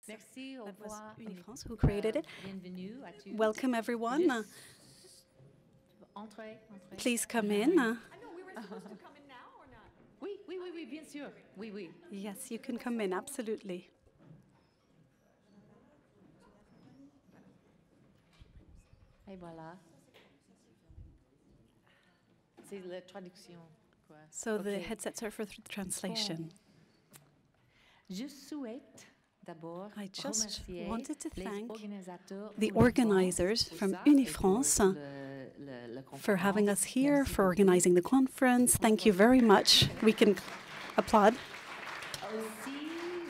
That was UniFrance who created it. Welcome, everyone. Please come in. No, we were supposed to come in now or not? Oui, bien sûr. Oui. Yes, you can come in, absolutely. Et voilà. C'est la traduction, quoi. So the headsets are for translation. Je souhaite d'abord I just remercier wanted to les thank organisateurs the UniFrance organizers pour from ça et pour UniFrance la for having us conférence. here, Merci for beaucoup. organizing the conference. Thank you very much. We can applaud. Aussi,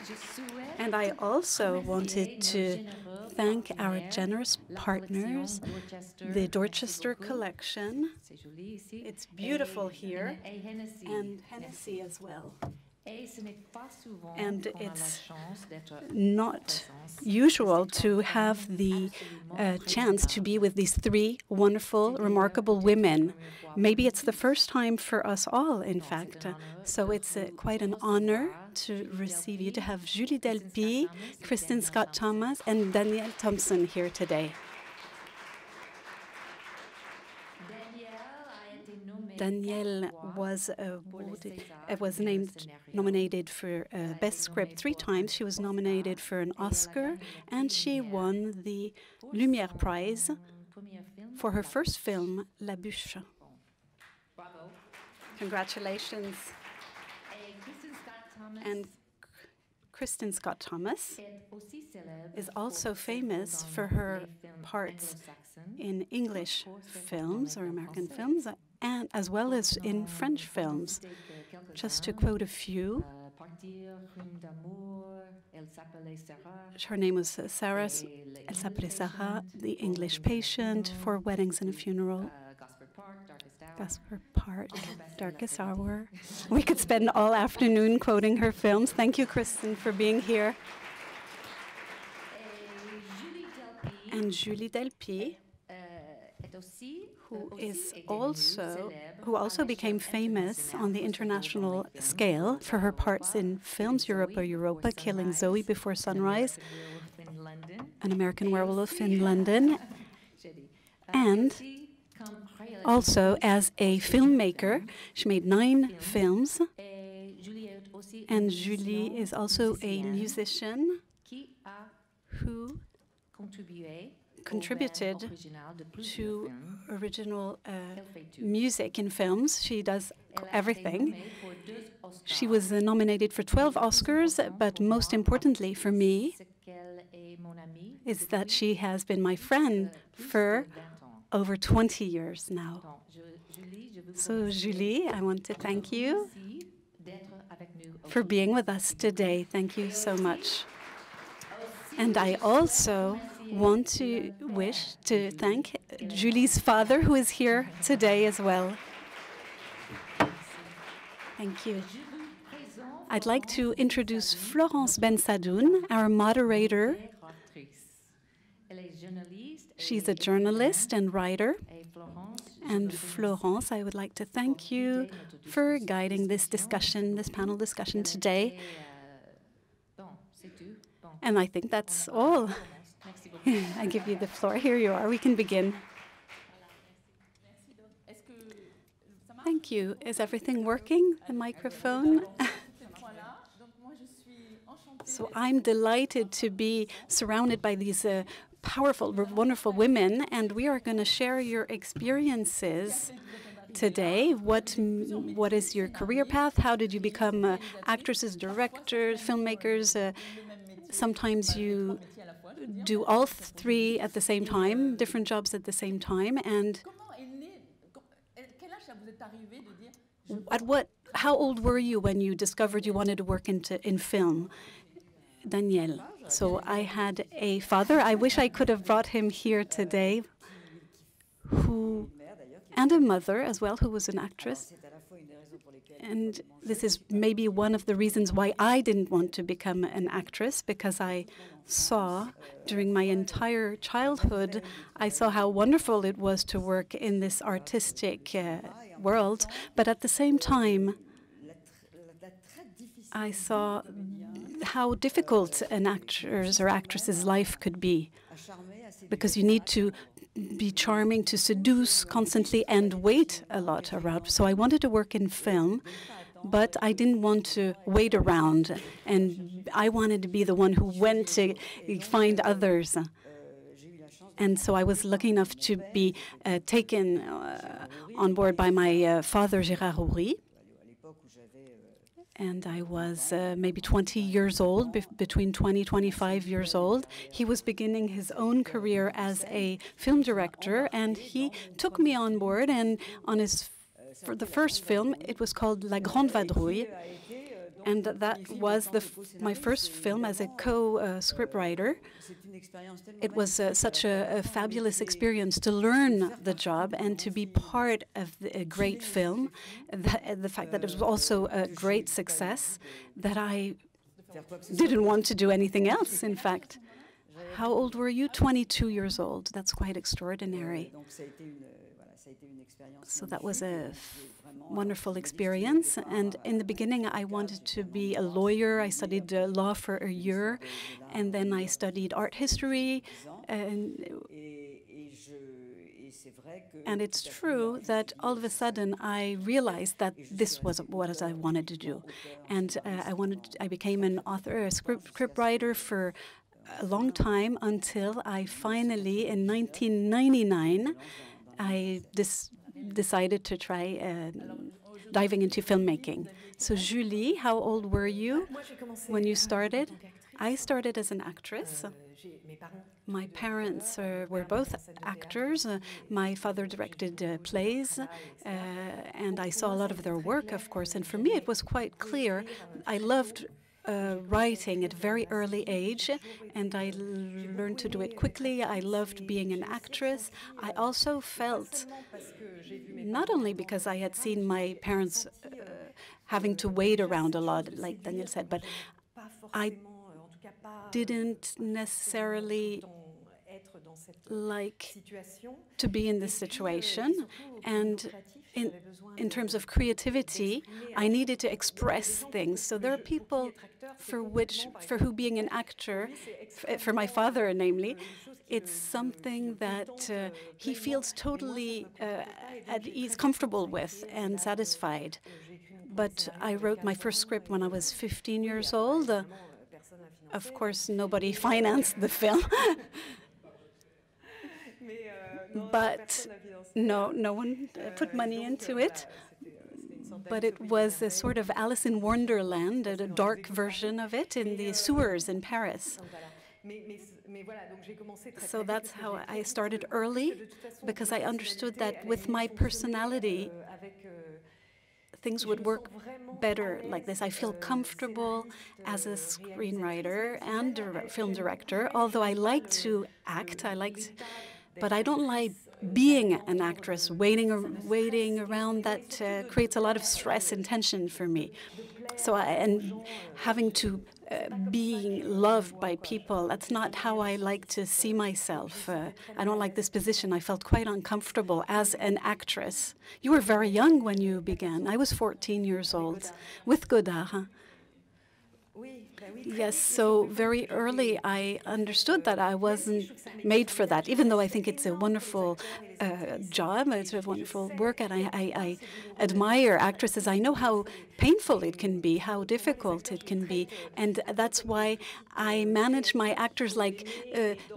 je souhaite And I also wanted remercier to nos généreux thank our partenaires, generous la partners, collection Dorchester. the Merci Dorchester beaucoup. collection. C'est joli ici. It's beautiful here. Et Hennessy. And Hennessy as well. Et ce n'est pas souvent And qu'on a la it's chance d'être not usual to have the chance to be with these three wonderful, remarkable women. Maybe it's the first time for us all, in fact. So it's quite an honor to receive you, to have Julie Delpy, Kristen Scott Thomas, and Danielle Thompson here today. Danielle was nominated for Best Script 3 times. She was nominated for an Oscar, and she won the Lumière Prize for her first film, La Bûche. Congratulations. And Kristen Scott Thomas is also famous for her parts in English films or American films, and as well as in French films. Just to quote a few, her name was Sarah, Elle s'appelait Sarah, The English Patient, For Weddings and a Funeral, Gaspar Park, Darkest Hour. We could spend all afternoon quoting her films. Thank you, Kristen, for being here. And Julie Delpy, who also became famous on the international scale for her parts in films Europa, Europa, Killing Zoe Before Sunrise, An American Werewolf in London, and also as a filmmaker. She made 9 films, and Julie is also a musician who contributed to original music in films. She does everything. She was nominated for 12 Oscars, but most importantly for me is that she has been my friend for over 20 years now. So, Julie, I want to thank you for being with us today. Thank you so much. And I also want to thank Julie's father, who is here today as well. Thank you. I'd like to introduce Florence Bensadoun, our moderator. She's a journalist and writer. And Florence, I would like to thank you for guiding this discussion, this panel discussion today. And I think that's all. I give you the floor. Here you are. We can begin. Thank you. Is everything working? The microphone? So I'm delighted to be surrounded by these powerful, wonderful women, and we are going to share your experiences today. What is your career path? How did you become actresses, directors, filmmakers? Sometimes you do all 3 at the same time, different jobs at the same time. And how old were you when you discovered you wanted to work in film? Danielle. So I had a father. I wish I could have brought him here today, and a mother as well, who was an actress. And this is maybe one of the reasons why I didn't want to become an actress, because I saw during my entire childhood, I saw how wonderful it was to work in this artistic world. But at the same time, I saw how difficult an actor's or actress's life could be, because you need to be charming, to seduce constantly, and wait a lot around. So I wanted to work in film, but I didn't want to wait around, and I wanted to be the one who went to find others. And so I was lucky enough to be taken on board by my father, Gérard Houry. And I was maybe 20 years old, between 20 and 25 years old. He was beginning his own career as a film director, and he took me on board. And for the first film, it was called La Grande Vadrouille. And that was my first film as a co-scriptwriter. It was such a fabulous experience to learn the job and to be part of a great film. The fact that it was also a great success, that I didn't want to do anything else, in fact. How old were you? 22 years old. That's quite extraordinary. So that was a wonderful experience. And in the beginning, I wanted to be a lawyer. I studied law for a year, and then I studied art history. And it's true that all of a sudden I realized that this was what I wanted to do. And I became an author, a script writer for a long time, until I finally, in 1999, I decided to try diving into filmmaking. So Julie, how old were you when you started? I started as an actress. My parents were both actors. My father directed plays, and I saw a lot of their work, of course. And for me, it was quite clear. I loved writing at a very early age, and I learned to do it quickly. I loved being an actress. I also felt, not only because I had seen my parents having to wait around a lot, like Daniel said, but I didn't necessarily like to be in this situation. And in terms of creativity, I needed to express things. So there are people for who being an actor, for my father namely, it's something that he feels totally at ease, comfortable with, and satisfied. But I wrote my first script when I was 15 years old. Of course, nobody financed the film. But no one put money into it. But it was a sort of Alice in Wonderland, a dark version of it, in the sewers in Paris. So that's how I started early, because I understood that with my personality, things would work better like this. I feel comfortable as a screenwriter and a film director, although I like to act, but I don't like being an actress, waiting around. That creates a lot of stress and tension for me. So and having to being loved by people, that's not how I like to see myself. I don't like this position. I felt quite uncomfortable as an actress. You were very young when you began. I was 14 years old with Godard. Huh? Yes, so very early I understood that I wasn't made for that, even though I think it's a wonderful job, it's a wonderful work, and I admire actresses. I know how painful it can be, how difficult it can be, and that's why I manage my actors like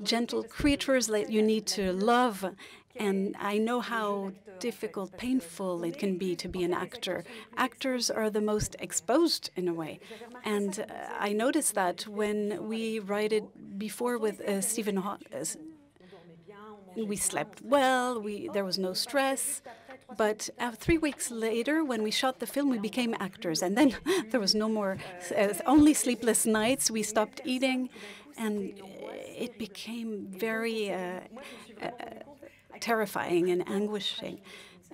gentle creatures that you need to love. And I know how difficult, painful it can be to be an actor. Actors are the most exposed in a way. And I noticed that when we wrote it before with Stephen Hawking, we slept well, there was no stress. But 3 weeks later, when we shot the film, we became actors. And then there was no more, only sleepless nights. We stopped eating. And it became very terrifying and anguishing.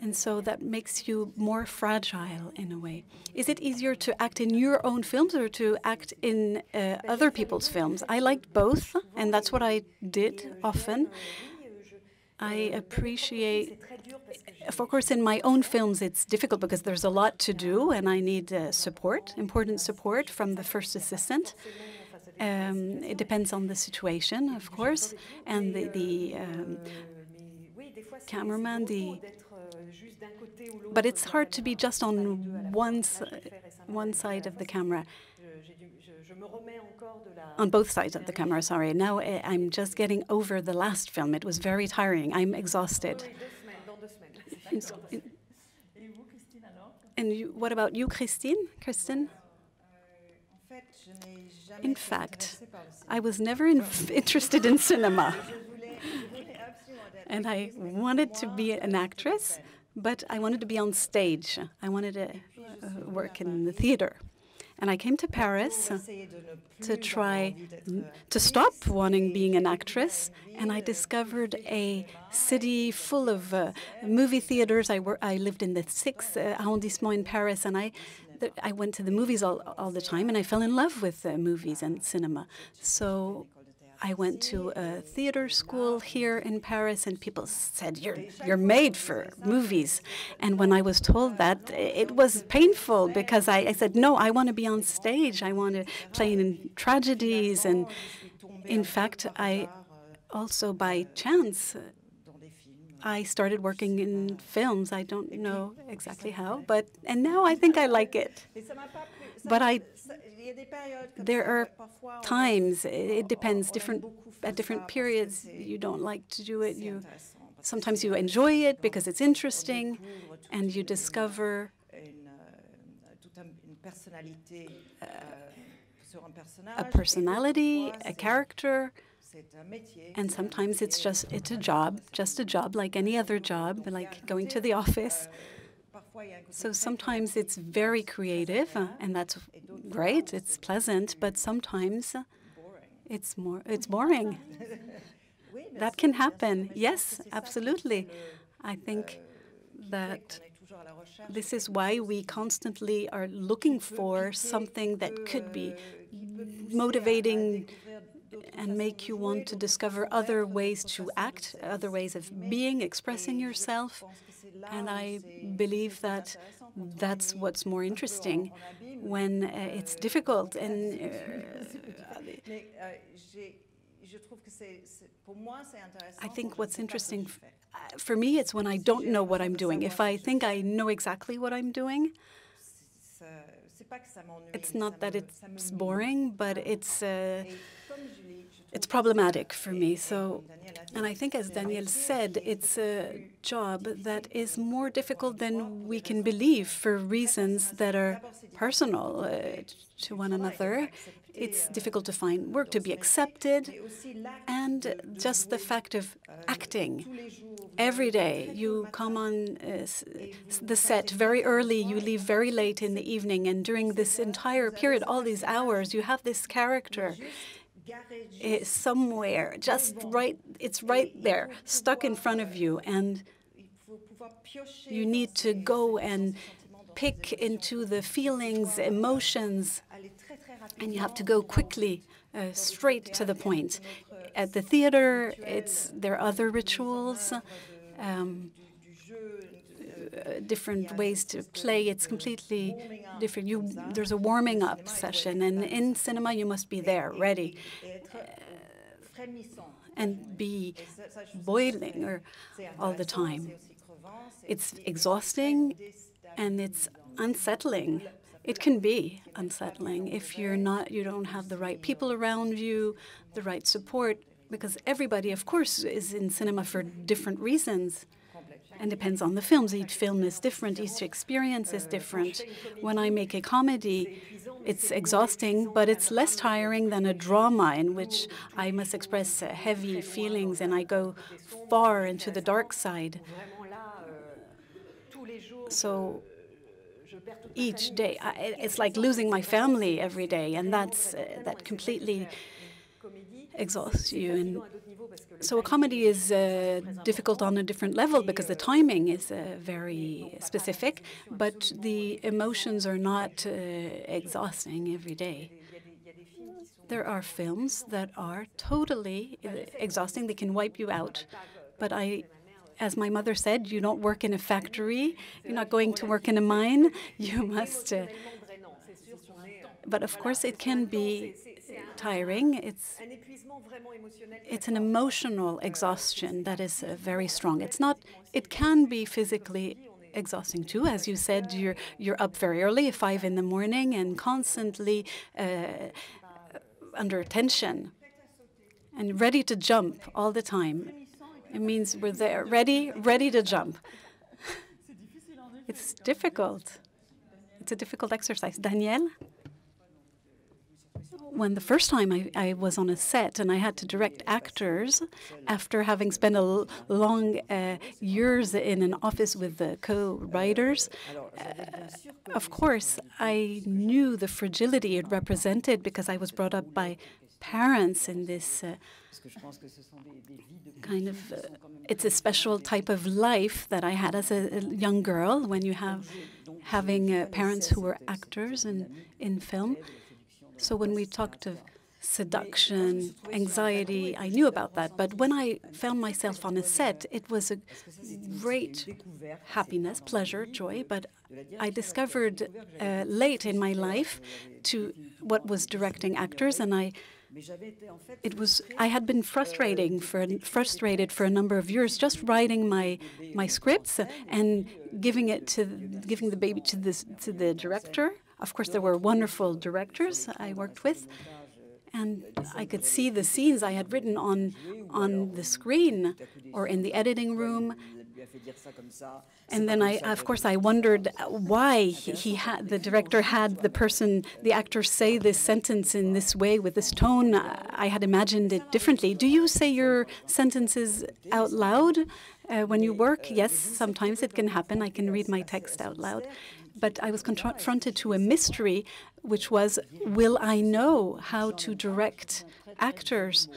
And so that makes you more fragile in a way. Is it easier to act in your own films or to act in other people's films? I liked both, and that's what I did often. I appreciate, of course, in my own films it's difficult because there's a lot to do and I need support, important support from the first assistant. It depends on the situation, of course, and the cameraman, but it's hard to be just on one side of the camera. On both sides of the camera, sorry. Now I'm just getting over the last film. It was very tiring. I'm exhausted. And what about you, Christine? Kristen? In fact, I was never interested in cinema. And I wanted to be an actress, but I wanted to be on stage. I wanted to work in the theater. And I came to Paris to try to stop wanting being an actress, and I discovered a city full of movie theaters. I lived in the 6th arrondissement in Paris, and I went to the movies all the time, and I fell in love with movies and cinema. So I went to a theater school here in Paris, and people said, you're made for movies. And when I was told that, it was painful, because I said, no, I want to be on stage. I want to play in tragedies. And in fact, I also, by chance, I started working in films. I don't know exactly how, and now I think I like it. But there are times, it depends, at different periods, you don't like to do it. Sometimes you enjoy it because it's interesting, and you discover a personality, a character, and sometimes it's a job like any other job, like going to the office. So sometimes it's very creative, and that's great, it's pleasant, but sometimes it's boring. That can happen. Yes, absolutely. I think that this is why we constantly are looking for something that could be motivating and make you want to discover other ways to act, other ways of being, expressing yourself. And I believe that that's what's more interesting when it's difficult. And I think what's interesting for me, it's when I don't know what I'm doing. If I think I know exactly what I'm doing, it's not that it's boring, but it's problematic for me. So, and I think, as Daniel said, it's a job that is more difficult than we can believe for reasons that are personal to one another. It's difficult to find work, to be accepted, and just the fact of acting. Every day you come on the set very early, you leave very late in the evening, and during this entire period, all these hours, you have this character somewhere, just right, it's right there, stuck in front of you, and you need to go and pick into the feelings, emotions, and you have to go quickly, straight to the point. At the theater, there are other rituals, different ways to play. It's completely different. There's a warming up session, and in cinema you must be there, ready, and be boiling all the time. It's exhausting, and it's unsettling. It can be unsettling if you don't have the right people around you, the right support, because everybody, of course, is in cinema for different reasons. And depends on the films. Each film is different. Each experience is different. When I make a comedy, it's exhausting, but it's less tiring than a drama in which I must express heavy feelings and I go far into the dark side. So each day, it's like losing my family every day, and that completely exhausts you. And so a comedy is difficult on a different level because the timing is very specific, but the emotions are not exhausting every day. There are films that are totally exhausting. They can wipe you out. But as my mother said, you don't work in a factory. You're not going to work in a mine. You must... but of course, it can be tiring. It's an emotional exhaustion that is very strong. It can be physically exhausting too. As you said, you're up very early, 5 in the morning, and constantly under tension and ready to jump all the time. It means we're there, ready to jump. It's difficult. It's a difficult exercise. Danielle? When the first time I was on a set and I had to direct actors after having spent long years in an office with the co-writers, of course, I knew the fragility it represented because I was brought up by parents in this kind of, it's a special type of life that I had as a young girl when you having parents who were actors in film. So when we talked of seduction, anxiety, I knew about that. But when I found myself on a set, it was a great happiness, pleasure, joy. But I discovered late in my life to what was directing actors, and I had been frustrated for a number of years, just writing my scripts and giving the baby to the director. Of course, there were wonderful directors I worked with, and I could see the scenes I had written on the screen or in the editing room. And then of course, I wondered why the director had the actor say this sentence in this way with this tone. I had imagined it differently. Do you say your sentences out loud when you work? Yes, sometimes it can happen. I can read my text out loud. But I was confronted to a mystery, which was, will I know how to direct actors?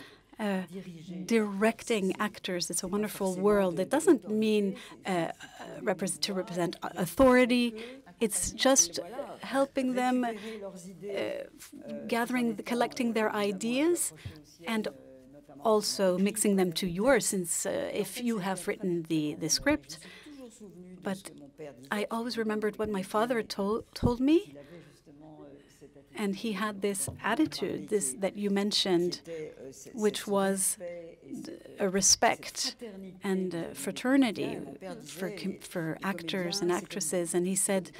Directing actors, it's a wonderful world. It doesn't mean to represent authority. It's just helping them, collecting their ideas, and also mixing them to yours, since if you have written the script. But I always remembered what my father told me, and he had this attitude, that you mentioned, which was a respect and fraternity for actors and actresses. And he said,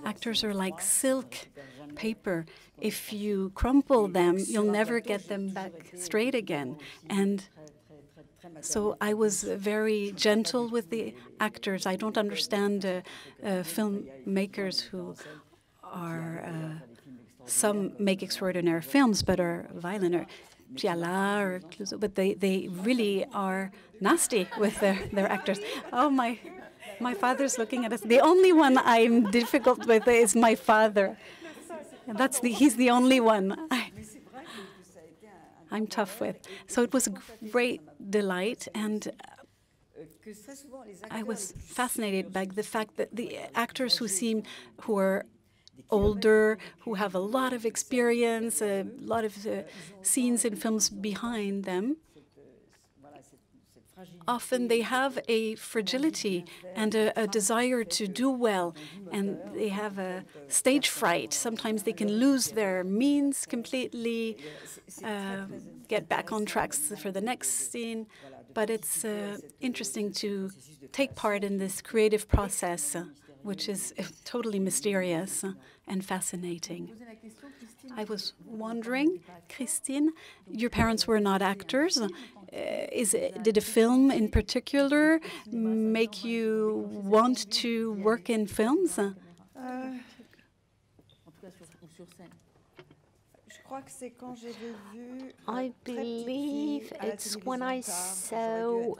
actors are like silk paper. If you crumple them, you'll never get them back straight again. And so I was very gentle with the actors. I don't understand filmmakers who are, some make extraordinary films but are violent, or Gialla, or Clouseau, but they really are nasty with their actors. Oh, my father's looking at us. The only one I'm difficult with is my father. He's the only one I'm tough with. So it was a great delight, and I was fascinated by the fact that the actors who are older, who have a lot of experience, a lot of scenes in films behind them, often they have a fragility and a desire to do well, and they have a stage fright. Sometimes they can lose their means completely, get back on tracks for the next scene. But it's interesting to take part in this creative process, which is totally mysterious and fascinating. I was wondering, Christine, your parents were not actors. Did a film in particular make you want to work in films? I believe it's when I saw,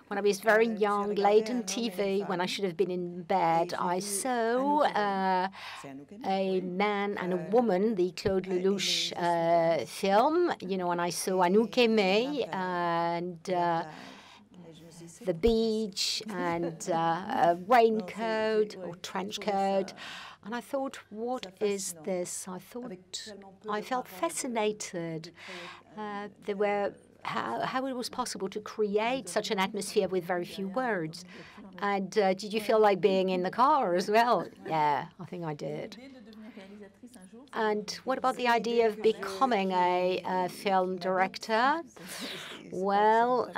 when I was very young, late on TV, when I should have been in bed, I saw a man and a woman, the Claude Lelouch film, and I saw Anouk Aimée and the beach and a raincoat or trench coat. And I thought, what is this? I felt fascinated. How it was possible to create such an atmosphere with very few words. And did you feel like being in the car as well? Yeah, I think I did. And what about the idea of becoming a film director? Well,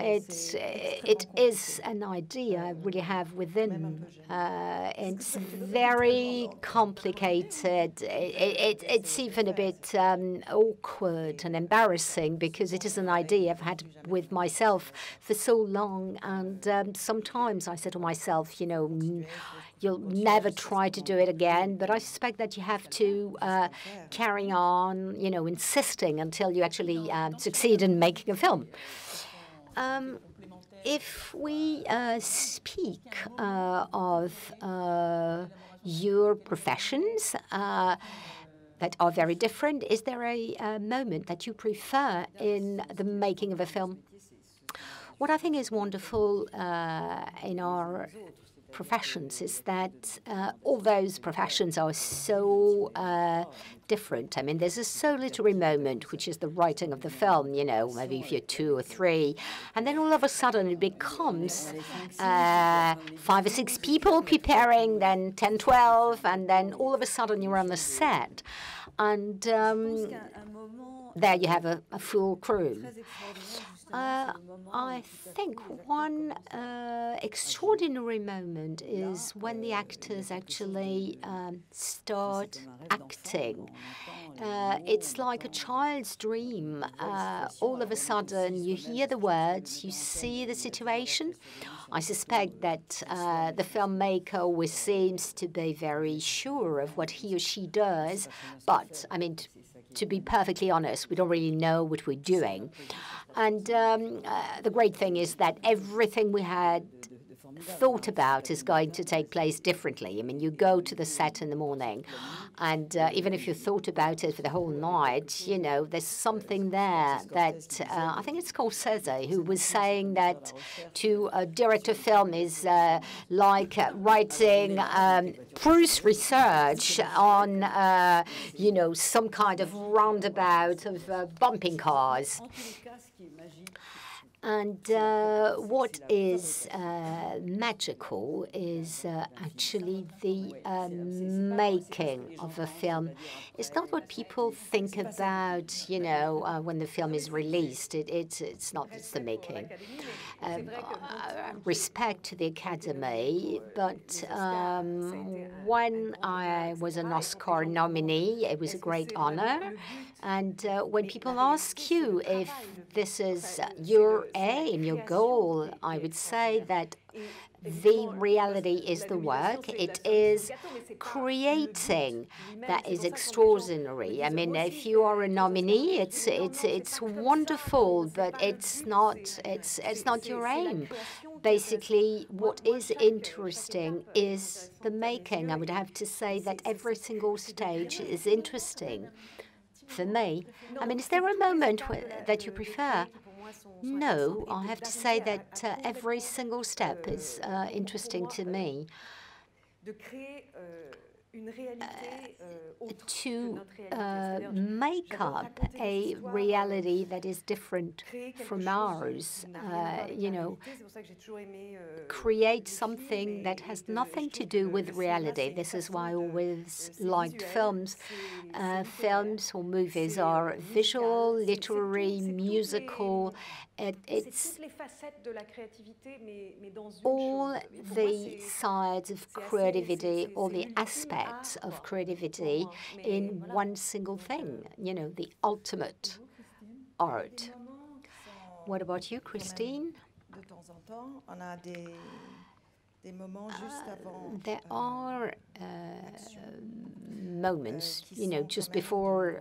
it is an idea I really have within. It's very complicated. It's even a bit awkward and embarrassing because it is an idea I've had with myself for so long. And sometimes I say to myself, you know, you'll never try to do it again. But I suspect that you have to carry on, you know, insisting until you actually succeed in making a film. If we speak of your professions that are very different, is there a moment that you prefer in the making of a film? What I think is wonderful in our professions is that all those professions are so different. I mean, there's a solitary moment, which is the writing of the film, you know, maybe if you're 2 or 3, and then all of a sudden it becomes 5 or 6 people preparing, then 10, 12, and then all of a sudden you're on the set. And there you have a full crew. I think one extraordinary moment is when the actors actually start acting. It's like a child's dream. All of a sudden, you hear the words, you see the situation. I suspect that the filmmaker always seems to be very sure of what he or she does, but, I mean, to be perfectly honest, we don't really know what we're doing. And the great thing is that everything we had thought about is going to take place differently. I mean, you go to the set in the morning, and even if you thought about it for the whole night, you know, there's something there that I think it's Scorsese who was saying that to direct a film is like writing Proust research on, you know, some kind of roundabout of bumping cars. And what is magical is actually the making of a film. It's not what people think about, you know, when the film is released. It's not, it's the making. Respect to the Academy, but when I was an Oscar nominee, it was a great honor. And when people ask you if this is your aim, your goal, I would say that the reality is the work. It is creating that is extraordinary. I mean, if you are a nominee, it's wonderful, but it's not your aim. Basically, what is interesting is the making. I would have to say that every single stage is interesting for me. I mean, is there a moment that you prefer? No, I have to say that every single step is interesting to me. To make up a reality that is different from ours, you know, create something that has nothing to do with reality. This is why I always liked films. Films or movies are visual, literary, musical. It's all the sides of creativity, all the aspects of creativity in one single thing, you know, the ultimate art. What about you, Christine? There are moments, you know, just before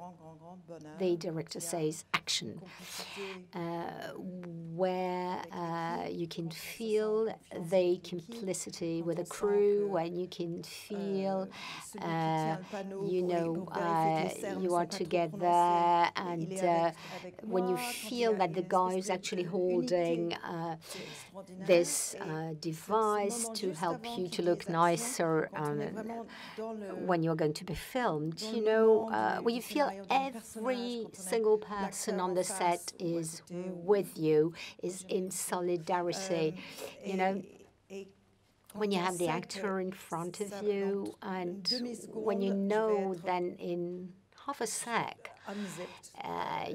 the director says action, where you can feel the complicity with the crew, and you can feel, you know, you are together, and when you feel that the guy is actually holding this device to help you to look nicer when you're going to be filmed, you know, when you feel every single person on the set is with you, is in solidarity, you know. when you have the actor in front of you, and when you know then in half a sec,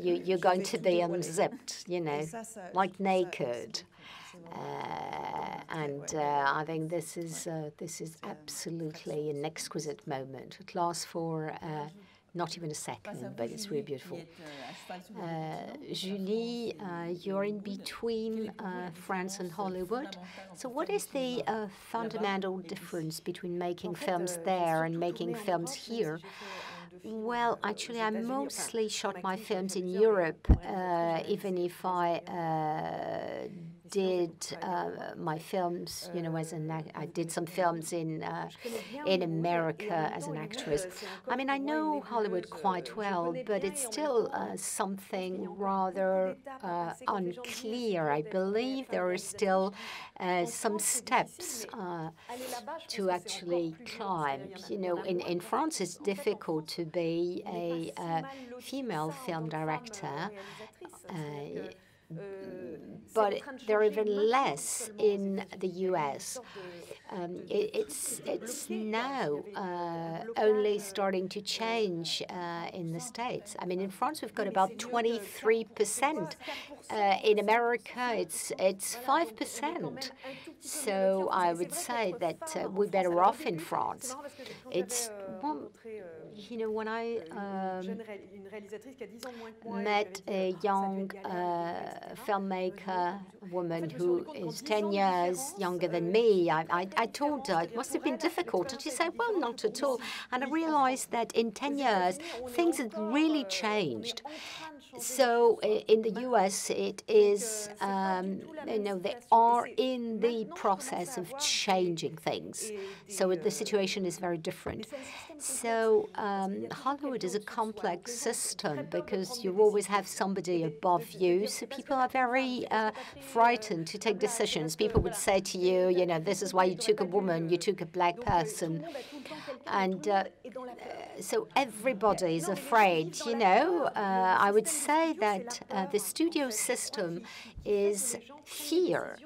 you're going to be unzipped, you know, like naked. I think this is absolutely an exquisite moment. It lasts for not even a second, but it's really beautiful. Julie, you're in between France and Hollywood. So what is the fundamental difference between making films there and making films here? Well, actually, I mostly shot my films in Europe, even if I did my films, you know, I did some films in America as an actress. I mean, I know Hollywood quite well, but it's still something rather unclear. I believe there are still some steps to actually climb. You know, in France, it's difficult to be a female film director. But they're even less in the US. It's now only starting to change in the States. I mean, in France, we've got about 23%. In America, it's 5%. So I would say that we're better off in France. It's, well, you know, when I met a young filmmaker, woman who is 10 years younger than me, I told her it must have been difficult. And she said, well, not at all. And I realized that in 10 years, things had really changed. So in the US, it is, you know, they are in the process of changing things. So the situation is very different. So Hollywood is a complex system because you always have somebody above you. So people are very frightened to take decisions. People would say to you, you know, this is why you took a woman, you took a black person. And so everybody is afraid, you know. I would say that the studio system is fear,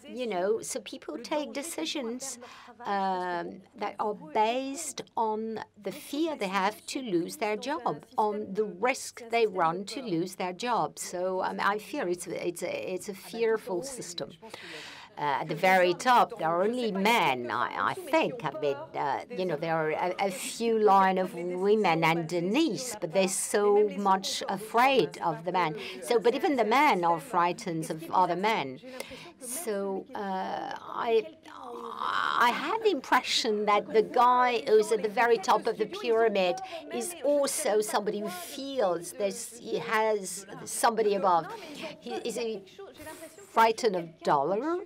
you know. So people take decisions that are based on the fear they have to lose their job, on the risk they run to lose their job. So I fear it's a fearful system. At the very top, there are only men, I think. I mean, you know, there are a few line of women underneath, but they're so much afraid of the men. So, but even the men are frightened of other men. So I have the impression that the guy who's at the very top of the pyramid is also somebody who feels he has somebody above. Is he frightened of dollar?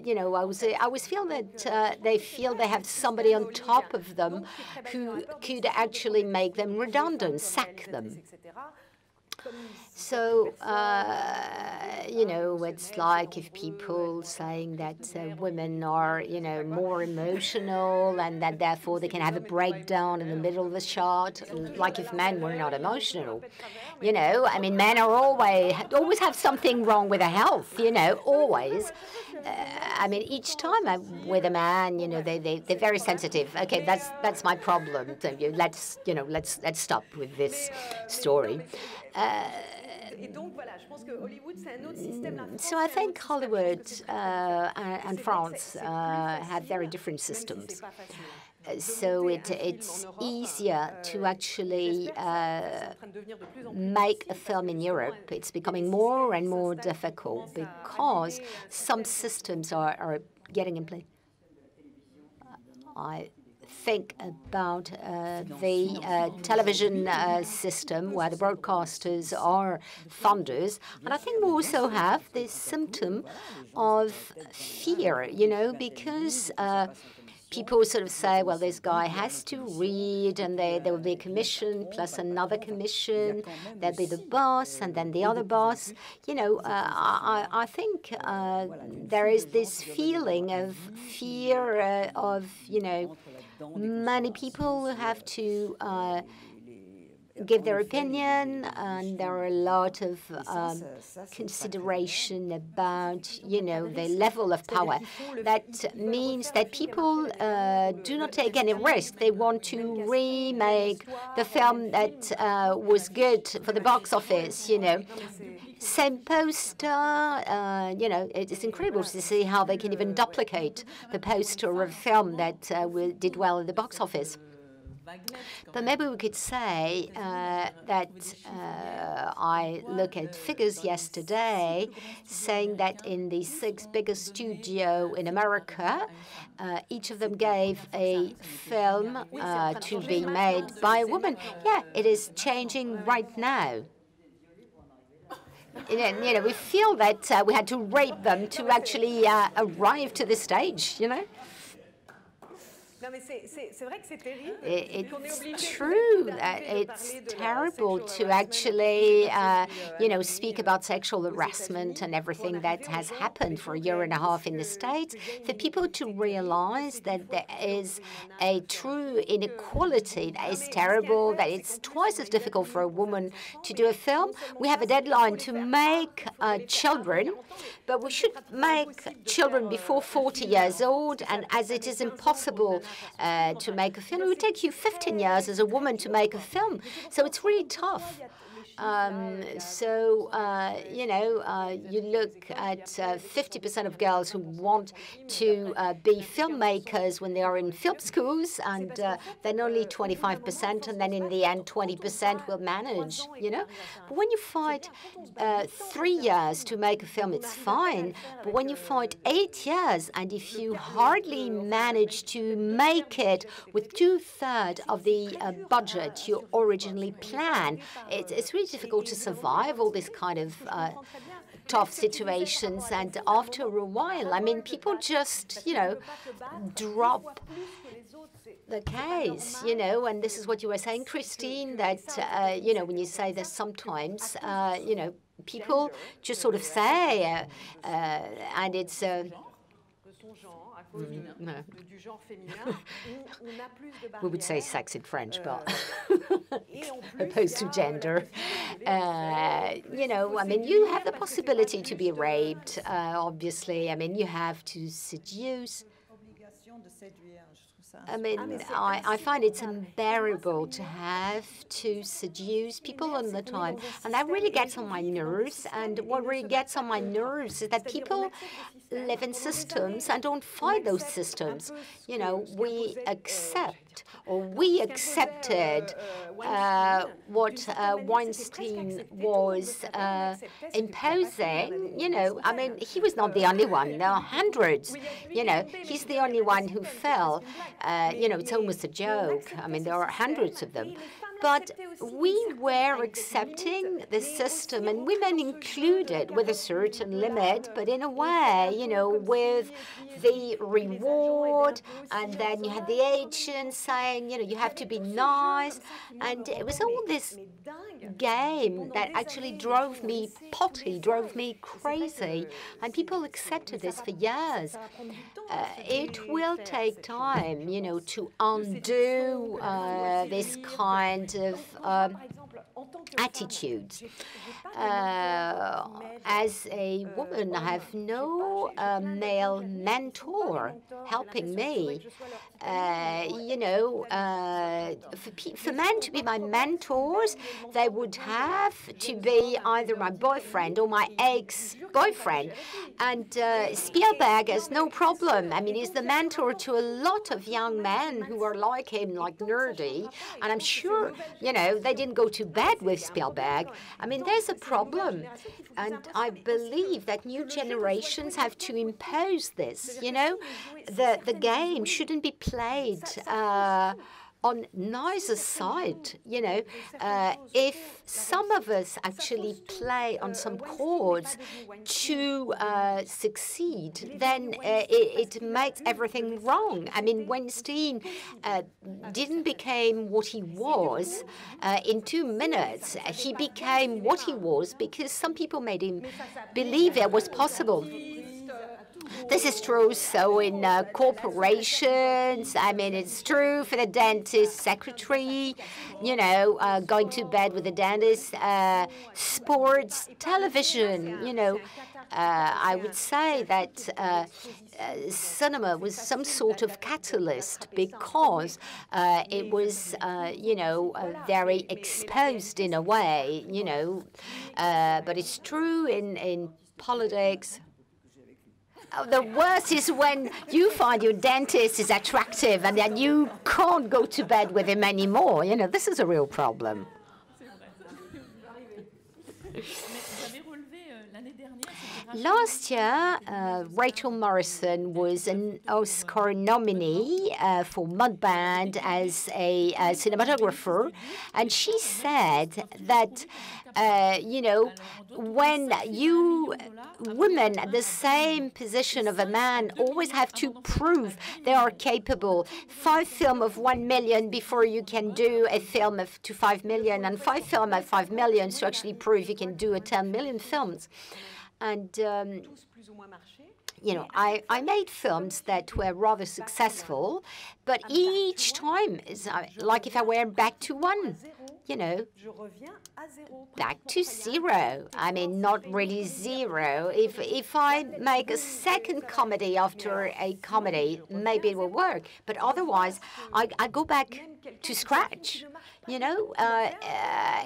You know, I always feel that they feel they have somebody on top of them who could actually make them redundant, sack them. So, you know, it's like if people saying that women are, you know, more emotional and that therefore they can have a breakdown in the middle of the shot, like if men were not emotional. You know, I mean, men are always have something wrong with their health, you know, always. I mean, each time I'm with a man, you know, they're very sensitive. Okay, that's my problem. So let's stop with this story. So I think Hollywood and France have very different systems. So it's easier to actually make a film in Europe. It's becoming more and more difficult because some systems are getting in place. I think about the television system where the broadcasters are funders. And I think we also have this symptom of fear, you know, because people sort of say, well, this guy has to read, and there will be a commission plus another commission. There'll be the boss, and then the other boss. You know, I think there is this feeling of fear of, you know, many people have to give their opinion, and there are a lot of consideration about, the level of power. That means that people do not take any risk. They want to remake the film that was good for the box office, Same poster, it's incredible to see how they can even duplicate the poster of a film that did well at the box office. But maybe we could say that I look at figures yesterday saying that in the 6 biggest studios in America, each of them gave a film to be made by a woman. Yeah, it is changing right now. We feel that we had to rape them to actually arrive to this stage, It's true that it's terrible to actually, speak about sexual harassment and everything that has happened for a year and a half in the States, for people to realize that there is a true inequality that is terrible, that it's twice as difficult for a woman to do a film. We have a deadline to make children, but we should make children before 40 years old, and as it is impossible to make a film. It would take you 15 years as a woman to make a film. So it's really tough. You look at 50% of girls who want to be filmmakers when they are in film schools, and then only 25%, and then in the end 20% will manage, But when you fight 3 years to make a film, it's fine. But when you fight 8 years, and if you hardly manage to make it with 2/3 of the budget you originally planned, it's really difficult to survive all this kind of tough situations. And after a while, people just, drop the case, and this is what you were saying, Christine, that, when you say that sometimes, people just sort of say, and it's... We would say sex in French, but opposed to gender. You have the possibility to be raped, obviously. You have to seduce. I find it's unbearable to have to seduce people all the time. And that really gets on my nerves. And what really gets on my nerves is that people live in systems and don't fight those systems. We accepted what Weinstein was imposing. He was not the only one. There are hundreds. He's the only one who fell. It's almost a joke. There are hundreds of them. But we were accepting the system, and women included, with a certain limit, but in a way, with the reward, and then you had the agent saying, you have to be nice, and it was all this game that actually drove me potty, drove me crazy, and people accepted this for years. It will take time, to undo this kind of attitudes. As a woman, I have no male mentor helping me. For men to be my mentors, they would have to be either my boyfriend or my ex-boyfriend. And Spielberg has no problem. He's the mentor to a lot of young men who are like him, like nerdy. And I'm sure, they didn't go to bed with Spielberg. There's a problem. And I believe that new generations have to impose this. The game shouldn't be played on neither side. If some of us actually play on some chords to succeed, then it makes everything wrong. Weinstein didn't become what he was in 2 minutes. He became what he was because some people made him believe it was possible. This is true. So in corporations, I mean, it's true for the dentist secretary, you know, going to bed with the dentist, sports, television, you know. I would say that cinema was some sort of catalyst because it was, you know, very exposed in a way, you know. But it's true in politics. The worst is when you find your dentist is attractive and then you can't go to bed with him anymore. You know, this is a real problem. Last year, Rachel Morrison was an Oscar nominee for Mudbound as a cinematographer, and she said that, you know, when you women at the same position of a man always have to prove they are capable. 5 films of 1 million before you can do a film to 5 million, and 5 films at 5 million to actually prove you can do a 10 million films. And, you know, I made films that were rather successful, but each time, is like if I went back to one, you know, back to zero. I mean, not really zero. If I make a second comedy after a comedy, maybe it will work. But otherwise, I go back to scratch. You know,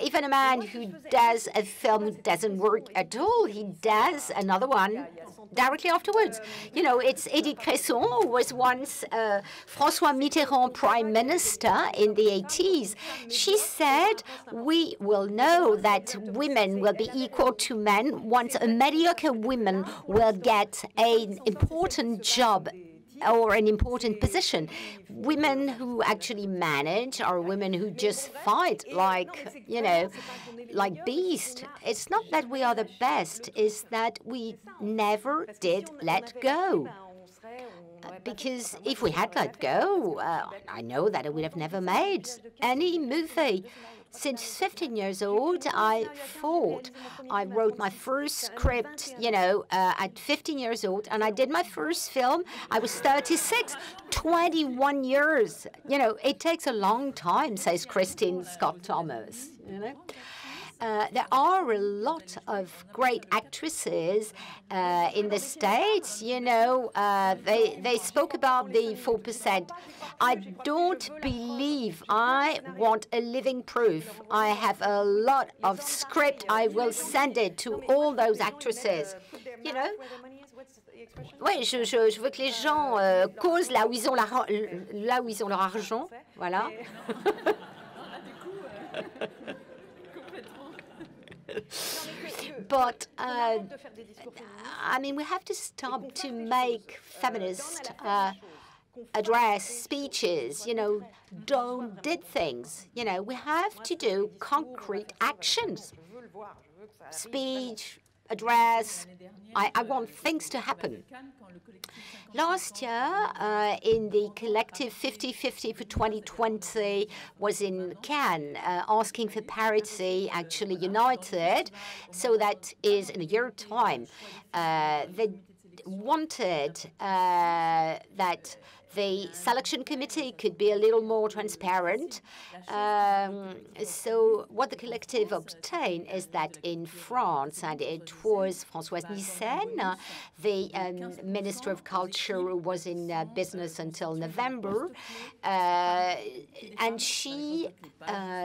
even a man who does a film doesn't work at all, he does another one directly afterwards. You know, it's Edith Cresson, who was once François Mitterrand Prime Minister in the 80s. She said, we will know that women will be equal to men once a mediocre woman will get an important job or an important position. Women who actually manage are women who just fight like, you know, like beasts. It's not that we are the best, it's that we never did let go. Because if we had let go, I know that I would have never made any movie. Since 15 years old, I fought. I wrote my first script, you know, at 15 years old, and I did my first film. I was 36, 21 years. You know, it takes a long time, says Christine Scott Thomas, you know. There are a lot of great actresses in the States, you know. They spoke about the 4%. I don't believe I want a living proof. I have a lot of script. I will send it to all those actresses, you know. Oui, je veux que les gens causent là où ils ont leur argent, voilà. But, I mean, we have to stop to make feminist address speeches, you know, did things. You know, we have to do concrete actions. Speech, address, I want things to happen. Last year, in the collective 50-50 for 2020, was in Cannes, asking for parity, actually united. So that is in a year's time. They wanted that the selection committee could be a little more transparent. So what the collective obtained is that in France, and it was Françoise Nyssen, the Minister of Culture, who was in business until November, and she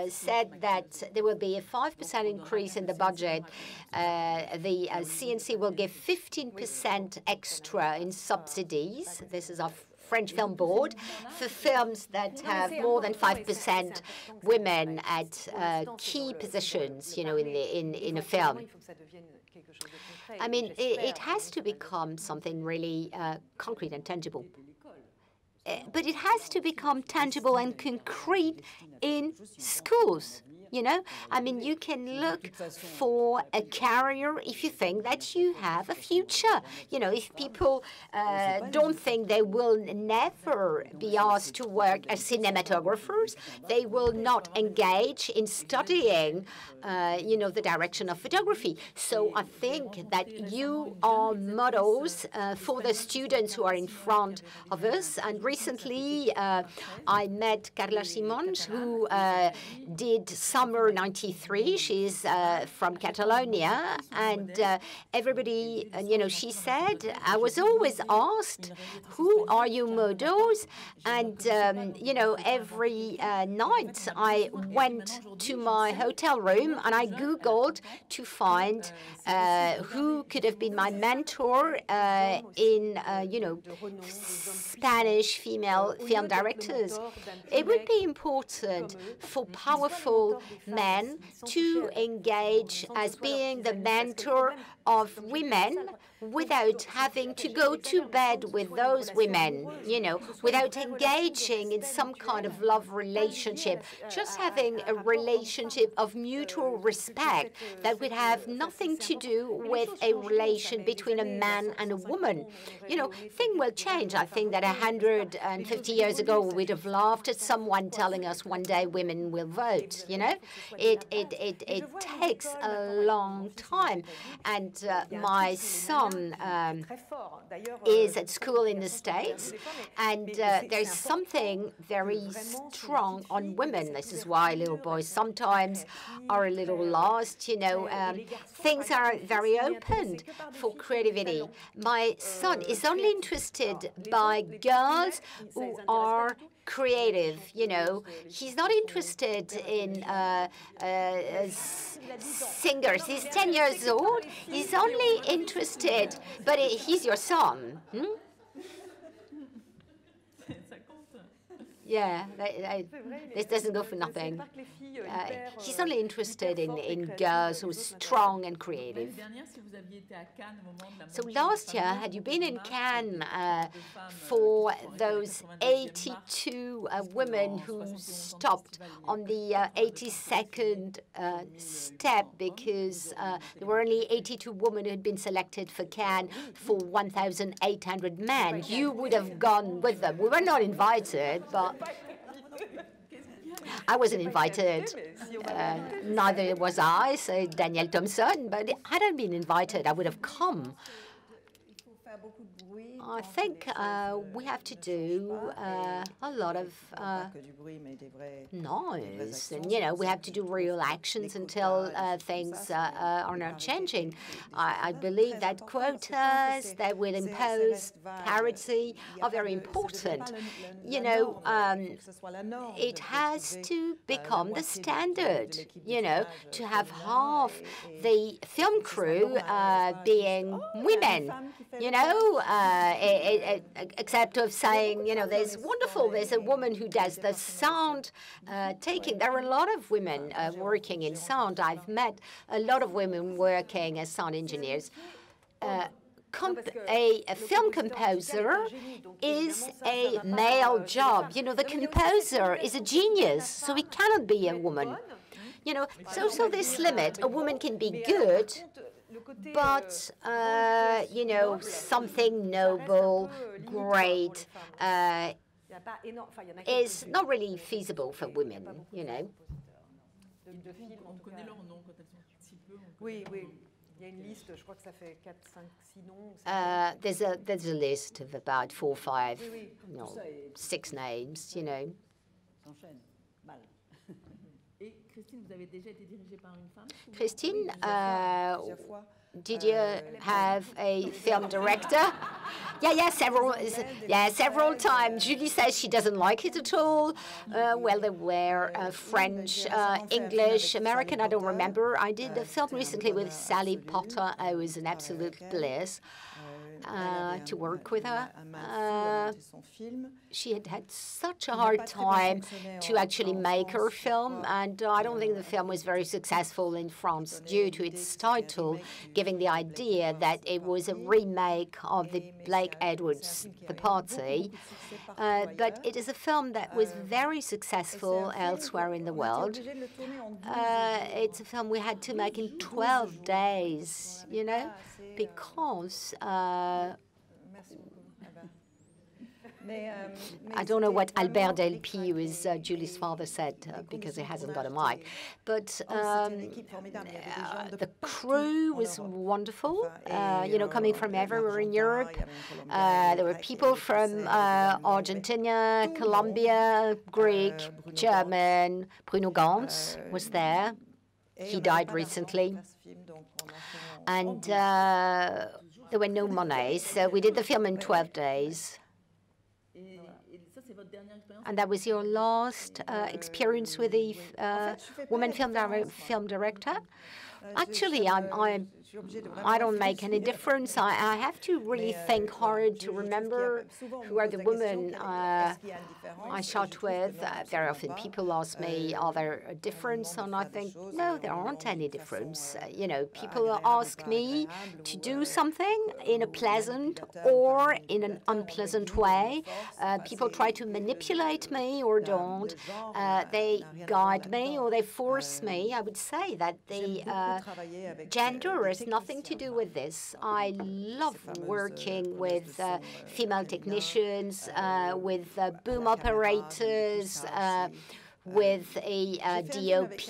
said that there will be a 5% increase in the budget. The CNC will give 15% extra in subsidies. This is our French Film Board, for films that have more than 5% women at key positions, you know, in a film. I mean, it has to become something really concrete and tangible. But it has to become tangible and concrete in schools. you know? I mean, you can look for a career if you think that you have a future. You know, if people don't think they will never be asked to work as cinematographers, they will not engage in studying, you know, the direction of photography. So I think that you are models for the students who are in front of us. And recently, I met Carla Simmons, who did Summer '93. She's from Catalonia, and everybody, you know, she said, I was always asked, who are you models? And, you know, every night I went to my hotel room and I Googled to find who could have been my mentor in, you know, Spanish female film directors. It would be important for powerful men to engage as being the mentor of women without having to go to bed with those women, you know, without engaging in some kind of love relationship, just having a relationship of mutual respect that would have nothing to do with a relation between a man and a woman. You know, things will change. I think that 150 years ago, we'd have laughed at someone telling us one day women will vote, you know? It takes a long time. And my son is at school in the States, and there's something very strong on women. This is why little boys sometimes are a little lost, you know. Things are very open for creativity. My son is only interested by girls who are creative, you know. He's not interested in singers. He's 10 years old. He's only interested, but he's your son. Yeah, this doesn't go for nothing. He's only interested in girls who are strong and creative. So last year, had you been in Cannes for those 82 women who stopped on the 82nd step because there were only 82 women who had been selected for Cannes for 1,800 men, you would have gone with them. We were not invited, but I wasn't invited. Neither was I, so Daniel Thompson, but had I been invited, I would have come. I think we have to do a lot of noise, and you know, we have to do real actions until things are not changing. I believe that quotas that will impose parity are very important. You know, it has to become the standard. You know, to have half the film crew being women. You know, except of saying, you know, there's a woman who does the sound taking. There are a lot of women working in sound. I've met a lot of women working as sound engineers. A film composer is a male job. You know, the composer is a genius, so he cannot be a woman. You know, so this limit, a woman can be good, but, you know, something noble, great, is not really feasible for women, you know. There's a list of about 4 or 5, no, 6 names, you know. Christine, did you have a film director? Yeah, several times. Julie says she doesn't like it at all. Well, there were French, English, American, I don't remember. I did a film recently with Sally Potter. It was an absolute bliss to work with her. She had such a hard time to actually make her film, and I don't think the film was very successful in France due to its title, giving the idea that it was a remake of the Blake Edwards The Party. But it is a film that was very successful elsewhere in the world. It's a film we had to make in 12 days, you know, because I don't know what Albert Delpy, who is Julie's father, said because he hasn't got a mic. But the crew was wonderful, you know, coming from everywhere in Europe. There were people from Argentina, Colombia, Greek, German. Bruno Ganz was there. He died recently. And there were no monnaies, so we did the film in 12 days. And that was your last experience with the woman film director? Actually, I don't make any difference. I have to really think hard to remember who are the women I shot with. Very often people ask me, are there a difference? And I think, no, there aren't any difference. You know, people ask me to do something in a pleasant or in an unpleasant way. People try to manipulate me or don't. They guide me or they force me. I would say that the gender has nothing to do with this. I love working with female technicians, with boom operators, with a DOP.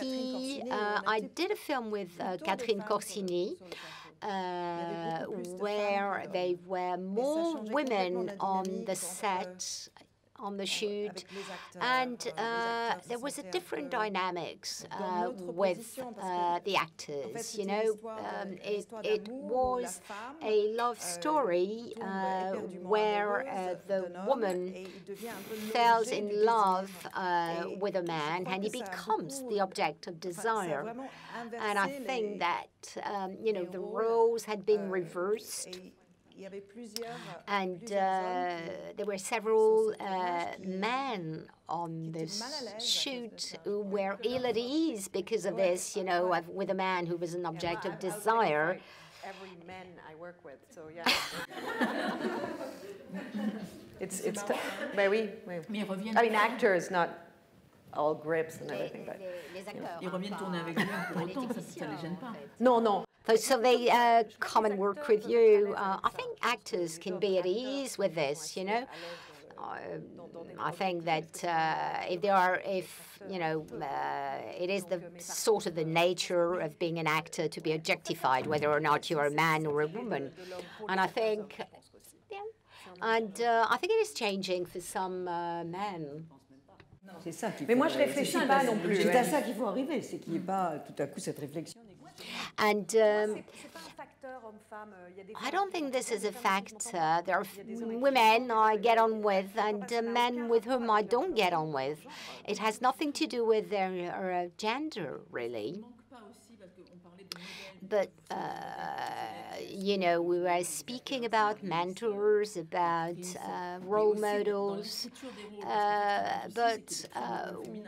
I did a film with Catherine Corsini, where there were more women on the set, on the shoot, and there was a different dynamics with the actors. You know, it was a love story where the woman falls in love with a man, and he becomes the object of desire. And I think that you know, the roles had been reversed. And there were several men on this shoot who were ill at ease because of this, you know, with a man who was an object of desire. Every man I work with, so yeah. it's but we I mean, actors, not all grips and everything, but Ils reviennent tourner avec vous pour autant, ça les gêne pas. no. So they come and work with you. I think actors can be at ease with this, you know. I think that if you know, it is the sort of the nature of being an actor to be objectified, whether or not you're a man or a woman. And I think, yeah, and I think it is changing for some men. Mais moi, je réfléchis pas non plus. C'est à ça qu'il faut arriver, c'est qu'il n'y ait pas tout à coup cette réflexion. And I don't think this is a factor. There are women I get on with and men with whom I don't get on with. It has nothing to do with their gender, really. But, you know, we were speaking about mentors, about role models. But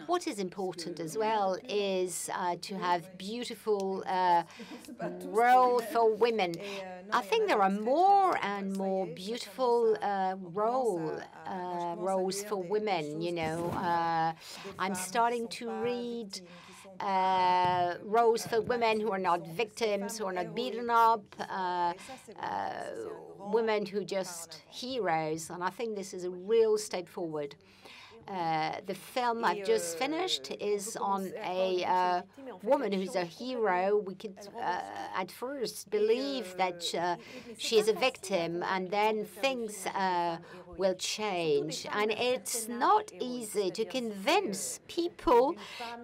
what is important as well is to have beautiful roles for women. I think there are more and more beautiful roles for women, you know. I'm starting to read roles for women who are not victims, who are not beaten up, women who are just heroes, and I think this is a real step forward. The film I've just finished is on a woman who's a hero. We could at first believe that she is a victim, and then things will change. And it's not easy to convince people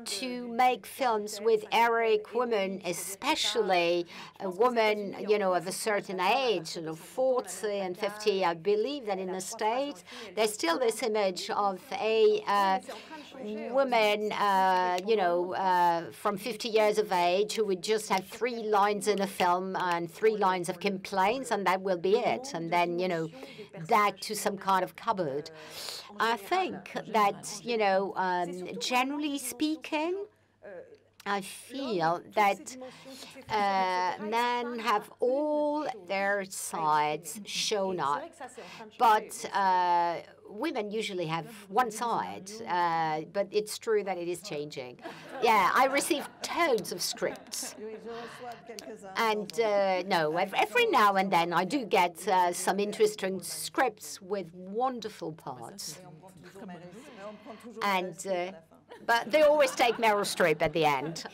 to make films with heroic women, especially a woman, you know, of a certain age, you know, 40 and 50. I believe that in the States, there's still this image of a woman, you know, from 50 years of age who would just have 3 lines in a film and 3 lines of complaints, and that will be it. And then, you know, back to some kind of cupboard. I think that, you know, generally speaking, I feel that men have all their sides shown up, but women usually have one side, but it's true that it is changing. Yeah, I receive tons of scripts. And no, every now and then I do get some interesting scripts with wonderful parts. And, but they always take Meryl Streep at the end.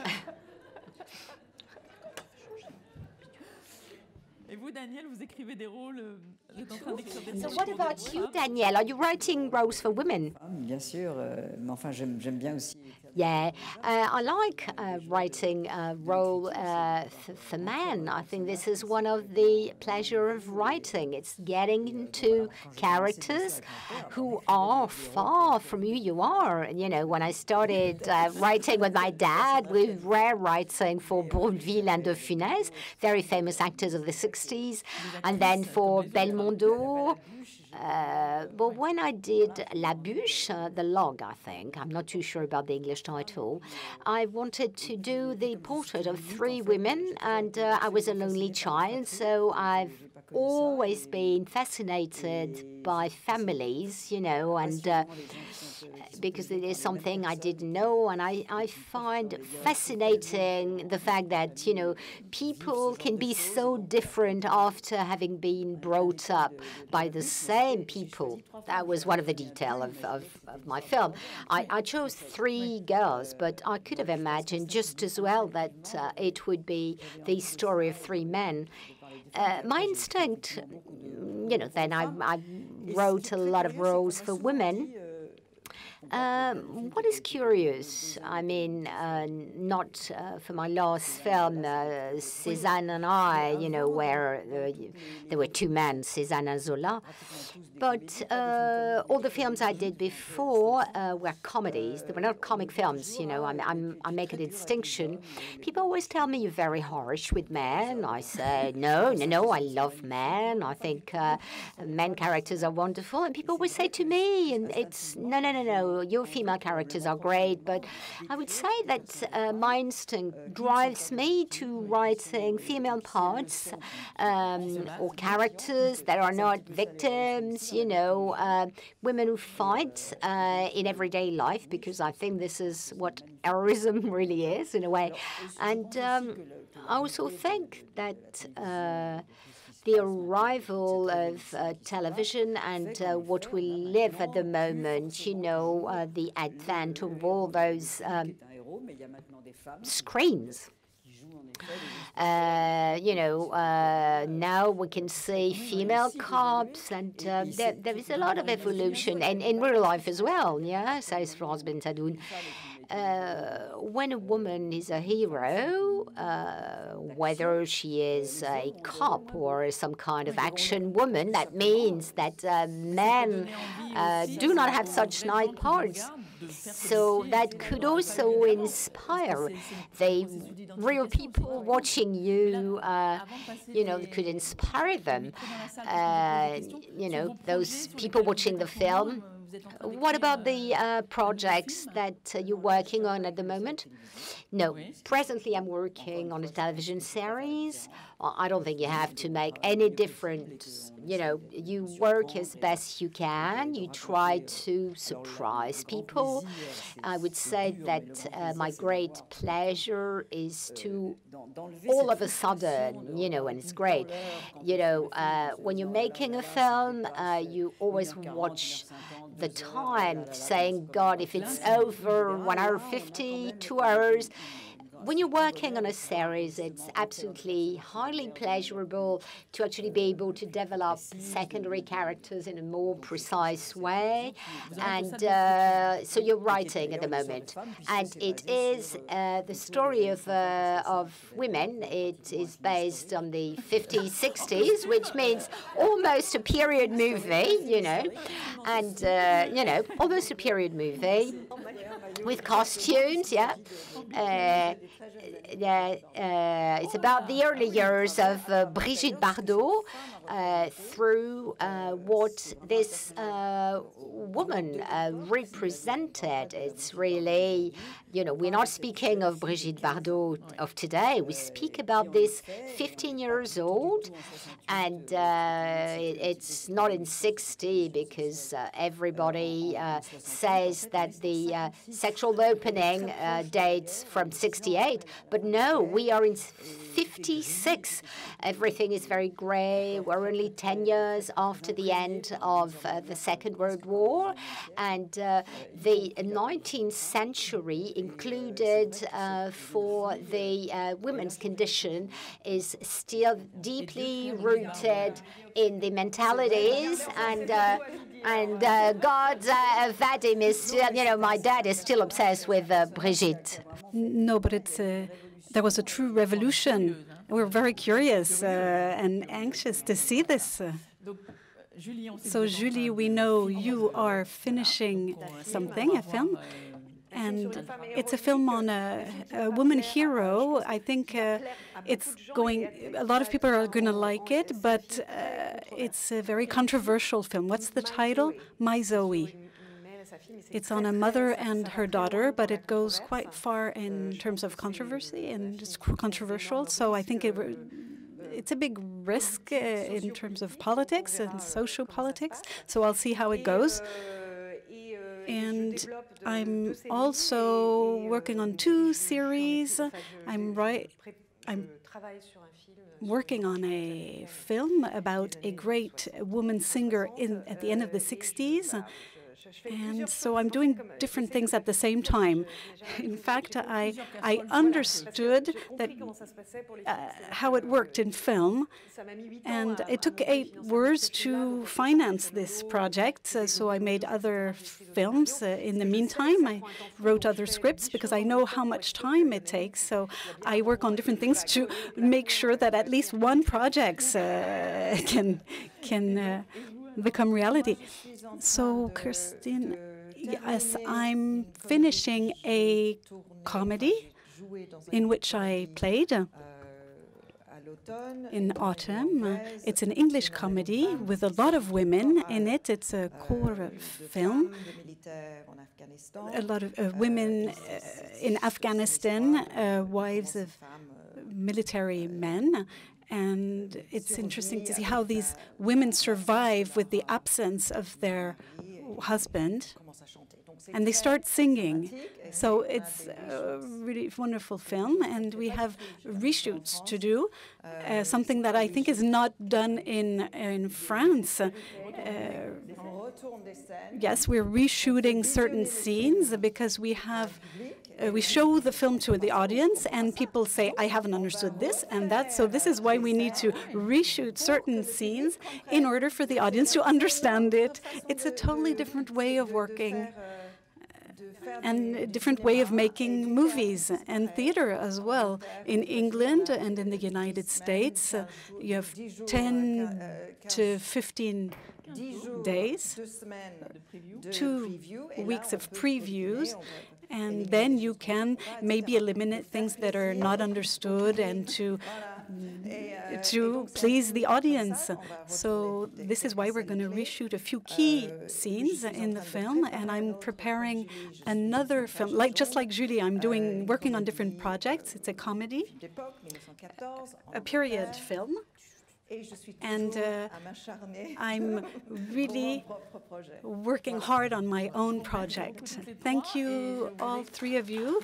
So what about you, Danielle? Are you writing roles for women? Bien sûr, mais enfin, j'aime bien aussi. Yeah, I like writing a role for men. I think this is one of the pleasure of writing. It's getting into characters who are far from who you are. And, you know, when I started writing with my dad, we were writing for Bourneville and De Funès, very famous actors of the 60s, and then for Belmondo. But when I did La Bûche, the log, I think, I'm not too sure about the English title, I wanted to do the portrait of 3 women, and I was an only child, so I've always been fascinated by families, you know, and because it is something I didn't know, and I find fascinating the fact that, you know, people can be so different after having been brought up by the same people. That was one of the details of my film. I chose 3 girls, but I could have imagined just as well that it would be the story of 3 men. My instinct, you know, then I wrote a lot of roles for women. What is curious, I mean, not for my last film, Cézanne and I, you know, where there were 2 men, Cézanne and Zola, but all the films I did before were comedies. They were not comic films, you know. I make a distinction. People always tell me you're very harsh with men. I say, no, I love men. I think men characters are wonderful. And people always say to me, and it's, no, your female characters are great. But I would say that my instinct drives me to writing female parts or characters that are not victims, you know, women who fight in everyday life, because I think this is what heroism really is, in a way. And I also think that the arrival of television and what we live at the moment, you know, the advent of all those screens. You know, now we can see female cops, and there is a lot of evolution, and in real life as well, yeah, says Florence Benson. When a woman is a hero, whether she is a cop or some kind of action woman, that means that men do not have such nice parts. So that could also inspire the real people watching you, you know, could inspire them. You know, those people watching the film. What about the projects that you're working on at the moment? No, presently I'm working on a television series. I don't think you have to make any difference. You know, you work as best you can. You try to surprise people. I would say that my great pleasure is to all of a sudden, you know, and it's great. You know, when you're making a film, you always watch the time, saying, God, if it's over 1 hour 50, 2 hours. When you're working on a series, it's absolutely highly pleasurable to actually be able to develop secondary characters in a more precise way. And so you're writing at the moment. And it is the story of women. It is based on the 50s, 60s, which means almost a period movie, you know. And, you know, almost a period movie with costumes, yeah. It's about the early years of Brigitte Bardot through what this woman represented. It's really, you know, we're not speaking of Brigitte Bardot of today. We speak about this 15 years old, and it's not in 60 because everybody says that the sexual opening dates from 68. But no, we are in 56. Everything is very gray. We're only 10 years after the end of the Second World War, and the 19th century included for the women's condition is still deeply rooted in the mentalities, and God's Vadim is still, you know, my dad is still obsessed with Brigitte. No, but it's there was a true revolution. We're very curious and anxious to see this. So, Julie, we know you are finishing something, a film, and it's a film on a woman hero. I think it's going, a lot of people are going to like it, but it's a very controversial film. What's the title? My Zoe. It's on a mother and her daughter, but it goes quite far in terms of controversy, and it's controversial. So I think it's a big risk in terms of politics and socio-politics. So I'll see how it goes. And I'm also working on 2 series. I'm working on a film about a great woman singer at the end of the 60s. And so I'm doing different things at the same time. In fact, I understood that how it worked in film, and it took 8 years to finance this project. So I made other films in the meantime. I wrote other scripts because I know how much time it takes. So I work on different things to make sure that at least one project can become reality. So, Christine, yes, I'm finishing a comedy in which I played in autumn. It's an English comedy with a lot of women in it. It's a core film. A lot of women in Afghanistan, wives of military men. And it's interesting to see how these women survive with the absence of their husband, and they start singing. So it's a really wonderful film, and we have reshoots to do, something that I think is not done in France. Yes, we're reshooting certain scenes because we have we show the film to the audience, and people say, I haven't understood this and that, so this is why we need to reshoot certain scenes in order for the audience to understand it. It's a totally different way of working and a different way of making movies and theater as well. In England and in the United States, you have 10 to 15 days, 2 weeks of previews, and then you can maybe eliminate things that are not understood and to please the audience. So this is why we're going to reshoot a few key scenes in the film, and I'm preparing another film. Just like Julie, I'm working on different projects. It's a comedy, a period film. And I'm really working hard on my own project. Thank you, all 3 of you.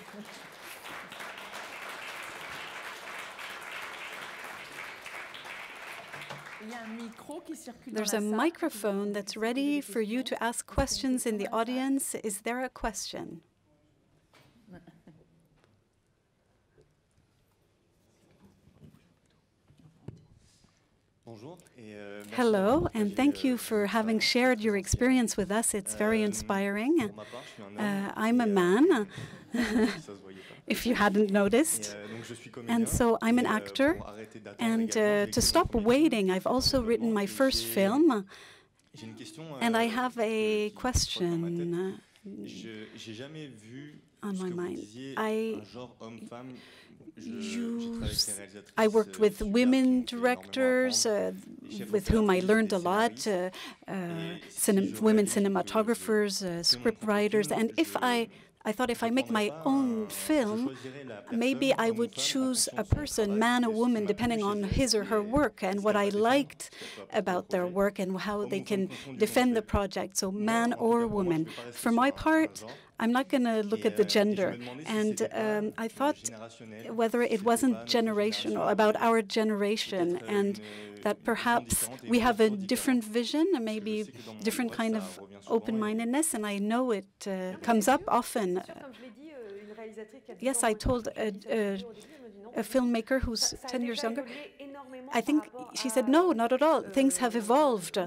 There's a microphone that's ready for you to ask questions in the audience. Is there a question? Hello, and thank you for having shared your experience with us. It's very inspiring. I'm a man, if you hadn't noticed. And so I'm an actor. And to stop waiting, I've also written my first film. And I have a question on my mind. I worked with women directors with whom I learned a lot, women cinematographers, script writers, and if I I thought if I make my own film, maybe I would choose a person, man or woman, depending on his or her work and what I liked about their work and how they can defend the project. So man or woman. For my part, I'm not going to look at the gender. And I thought whether it wasn't generational, about our generation, and that perhaps we have a different vision, and maybe different kind of open-mindedness, and I know it comes up often. Yes, I told a filmmaker who's 10 years younger, I think she said, no, not at all. Things have evolved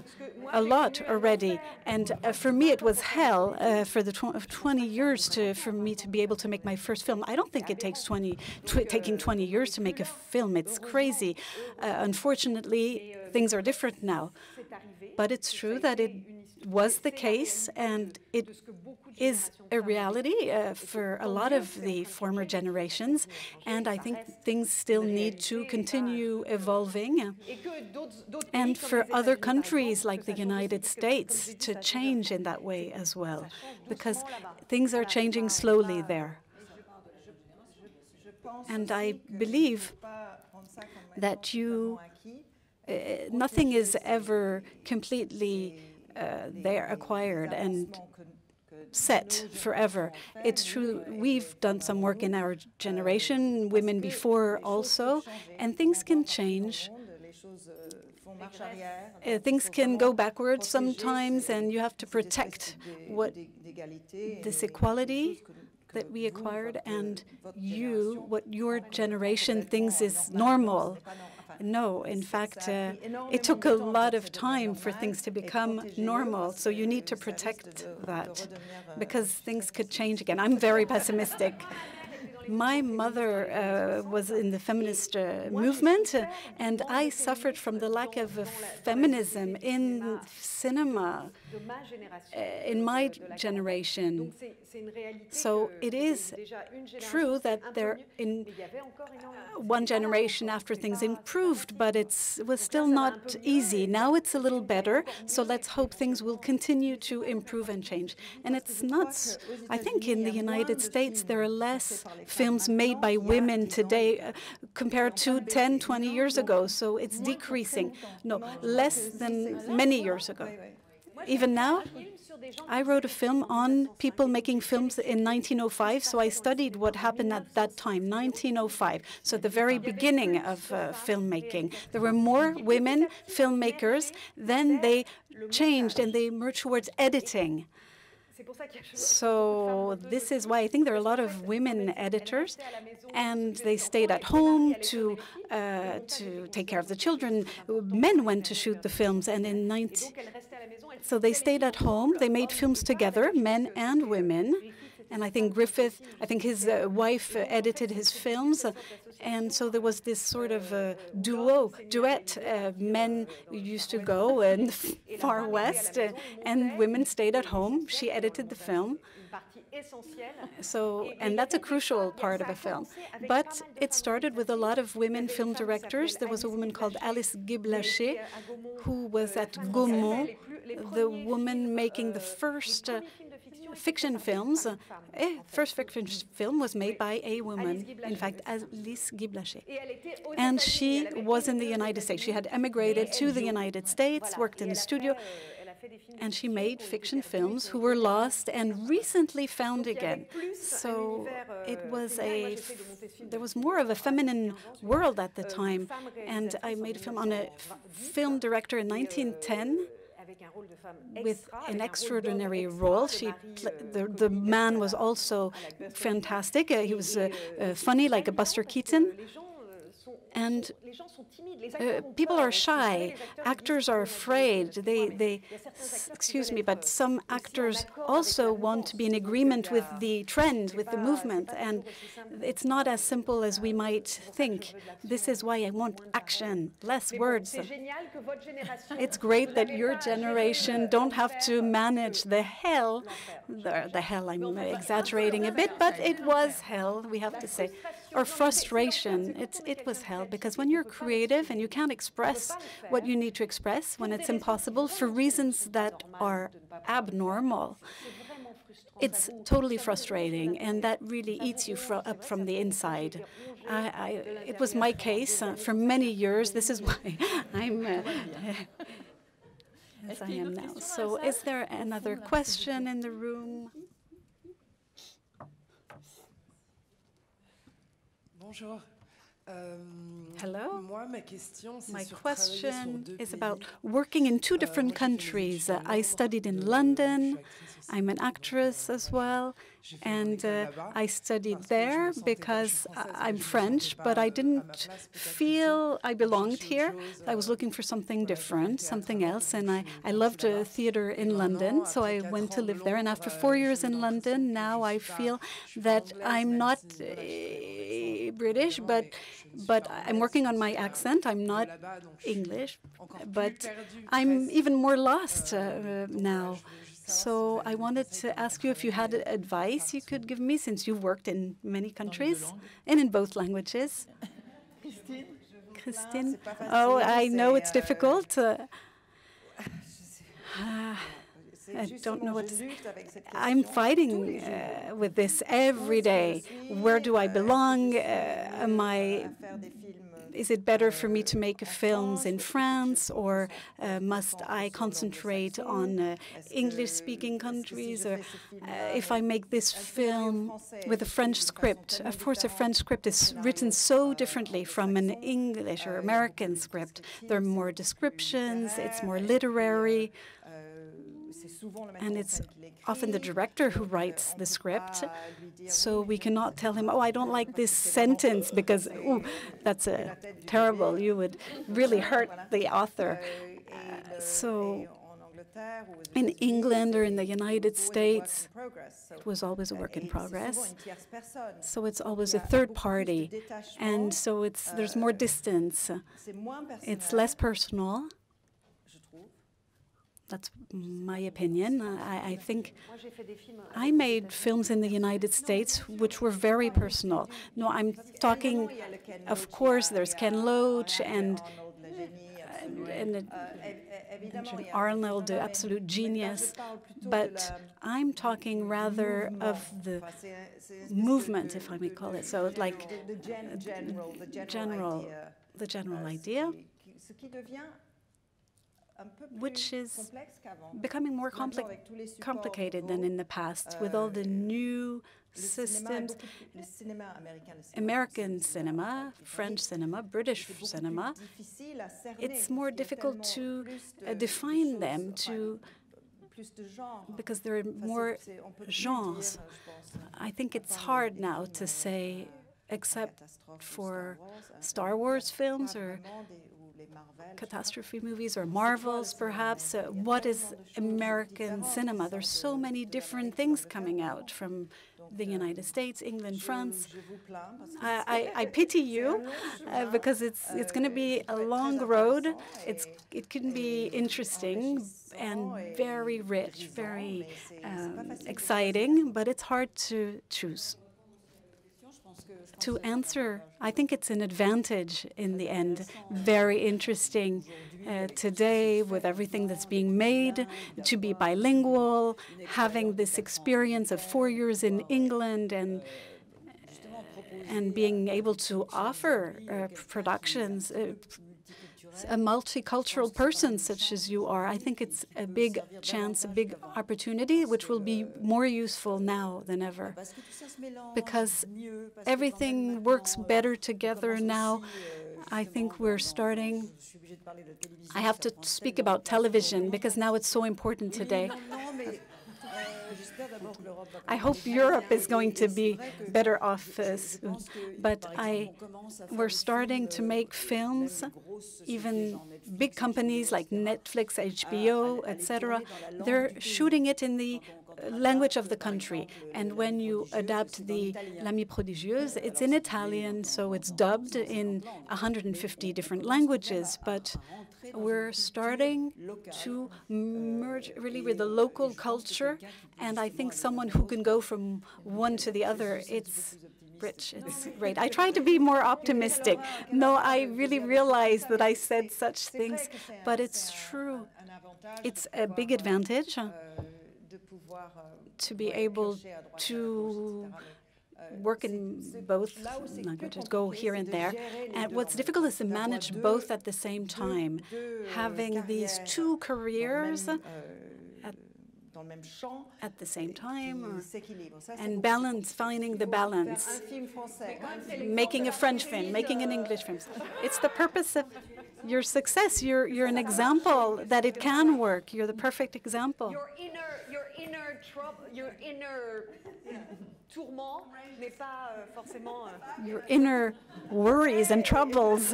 a lot already. And for me, it was hell for the 20 years for me to be able to make my first film. I don't think it takes taking 20 years to make a film. It's crazy. Unfortunately, things are different now. But it's true that it was the case, and it is a reality for a lot of the former generations, and I think things still need to continue evolving, and for other countries like the United States to change in that way as well, because things are changing slowly there. And I believe that nothing is ever completely they're acquired and set forever. It's true, we've done some work in our generation, women before also, and things can change. Things can go backwards sometimes, and you have to protect this equality that we acquired, and what your generation thinks is normal. No, in fact, it took a lot of time for things to become normal, so you need to protect that, because things could change again. I'm very pessimistic. My mother was in the feminist movement, and I suffered from the lack of feminism in cinema in my generation. So it is true that in one generation after things improved, but it was still not easy. Now it's a little better, so let's hope things will continue to improve and change. And it's not, I think in the United States there are less films made by women today compared to 10, 20 years ago, so it's decreasing. No, less than many years ago. Even now, I wrote a film on people making films in 1905, so I studied what happened at that time, 1905, so the very beginning of filmmaking. There were more women filmmakers, then they changed and they moved towards editing. So this is why I think there are a lot of women editors, and they stayed at home to take care of the children. Men went to shoot the films, and so they stayed at home. They made films together, men and women. And I think Griffith, his wife edited his films. And so there was this sort of duet. Men used to go in the far west, and women stayed at home. She edited the film. So, and that's a crucial part of a film. But it started with a lot of women film directors. There was a woman called Alice Guiblaché, who was at Gaumont, the woman making the first fiction films. First fiction film was made by a woman, in fact, Alice Guiblaché. And she was in the United States. She had emigrated to the United States, worked in a studio, and she made fiction films who were lost and recently found again. So it was there was more of a feminine world at the time. And I made a film on a film director in 1910 with an extraordinary role. The man was also fantastic. He was funny, like a Buster Keaton. And people are shy. Actors are afraid. Excuse me, but some actors also want to be in agreement with the trend, with the movement, and it's not as simple as we might think. This is why I want action, less words. It's great that your generation don't have to manage the hell. The hell, I'm exaggerating a bit, but it was hell, we have to say. Or frustration. It was hell, because when you're creative and you can't express what you need to express, when it's impossible for reasons that are abnormal, it's totally frustrating, and that really eats you up from the inside. It was my case for many years. This is why I'm as I am now. So is there another question in the room? Bonjour. Hello. My question is about working in two different countries. I studied in London. I'm an actress as well. And I studied there because I'm French, but I didn't feel I belonged here. I was looking for something different, something else. And I loved theater in London, so I went to live there. And after 4 years in London, now I feel that I'm not British, but I'm working on my accent. I'm not English, but I'm even more lost now. So I wanted to ask you if you had advice you could give me, since you've worked in many countries and in both languages. Christine? Oh, I know it's difficult. I don't know what to say. I'm fighting with this every day. Where do I belong? Is it better for me to make films in France, or must I concentrate on English-speaking countries? Or if I make this film with a French script, of course, a French script is written so differently from an English or American script. There are more descriptions, it's more literary. And it's often the director who writes the script, so we cannot tell him, oh, I don't like this sentence, because, ooh, that's terrible. You would really hurt the author. So in England or in the United States, it was always a work in progress. So it's always a third party. And so there's more distance. It's less personal. That's my opinion. I think I made films in the United States which were very personal. No, I'm talking, of course, there's Ken Loach and Arnold, the absolute genius, but I'm talking rather of the movement, if I may call it so, like the general idea, which is becoming more complicated than in the past with all the new systems. American cinema, French cinema, British cinema, it's more difficult to define them, because there are more genres. I think it's hard now to say, except for Star Wars films or catastrophe movies or Marvels, perhaps. What is American cinema? There's so many different things coming out from the United States, England, France. I pity you because it's going to be a long road. It can be interesting and very rich, very exciting, but it's hard to choose. To answer, I think it's an advantage in the end. Very interesting today with everything that's being made, to be bilingual, having this experience of 4 years in England and being able to offer productions. A multicultural person such as you are, I think it's a big chance, a big opportunity, which will be more useful now than ever, because everything works better together now. I think we're starting. I have to speak about television because now it's so important today. I hope Europe is going to be better off soon. But we're starting to make films, even big companies like Netflix, HBO, etc. They're shooting it in the language of the country. And when you adapt the L'Amie Prodigieuse, it's in Italian, so it's dubbed in 150 different languages. But we're starting to merge really with the local culture, and I think someone who can go from one to the other, it's rich, it's great. I try to be more optimistic. No, I really realize that I said such things, but it's true. It's a big advantage to be able to work in both languages, go here and there. And what's difficult is to manage both at the same time, having these two careers at the same time, and balance, finding the balance, making a French film, making an English film. It's the purpose of your success. You're an example that it can work. You're the perfect example. Your inner trouble, your inner tourment n'est pas forcément. Your inner worries and troubles.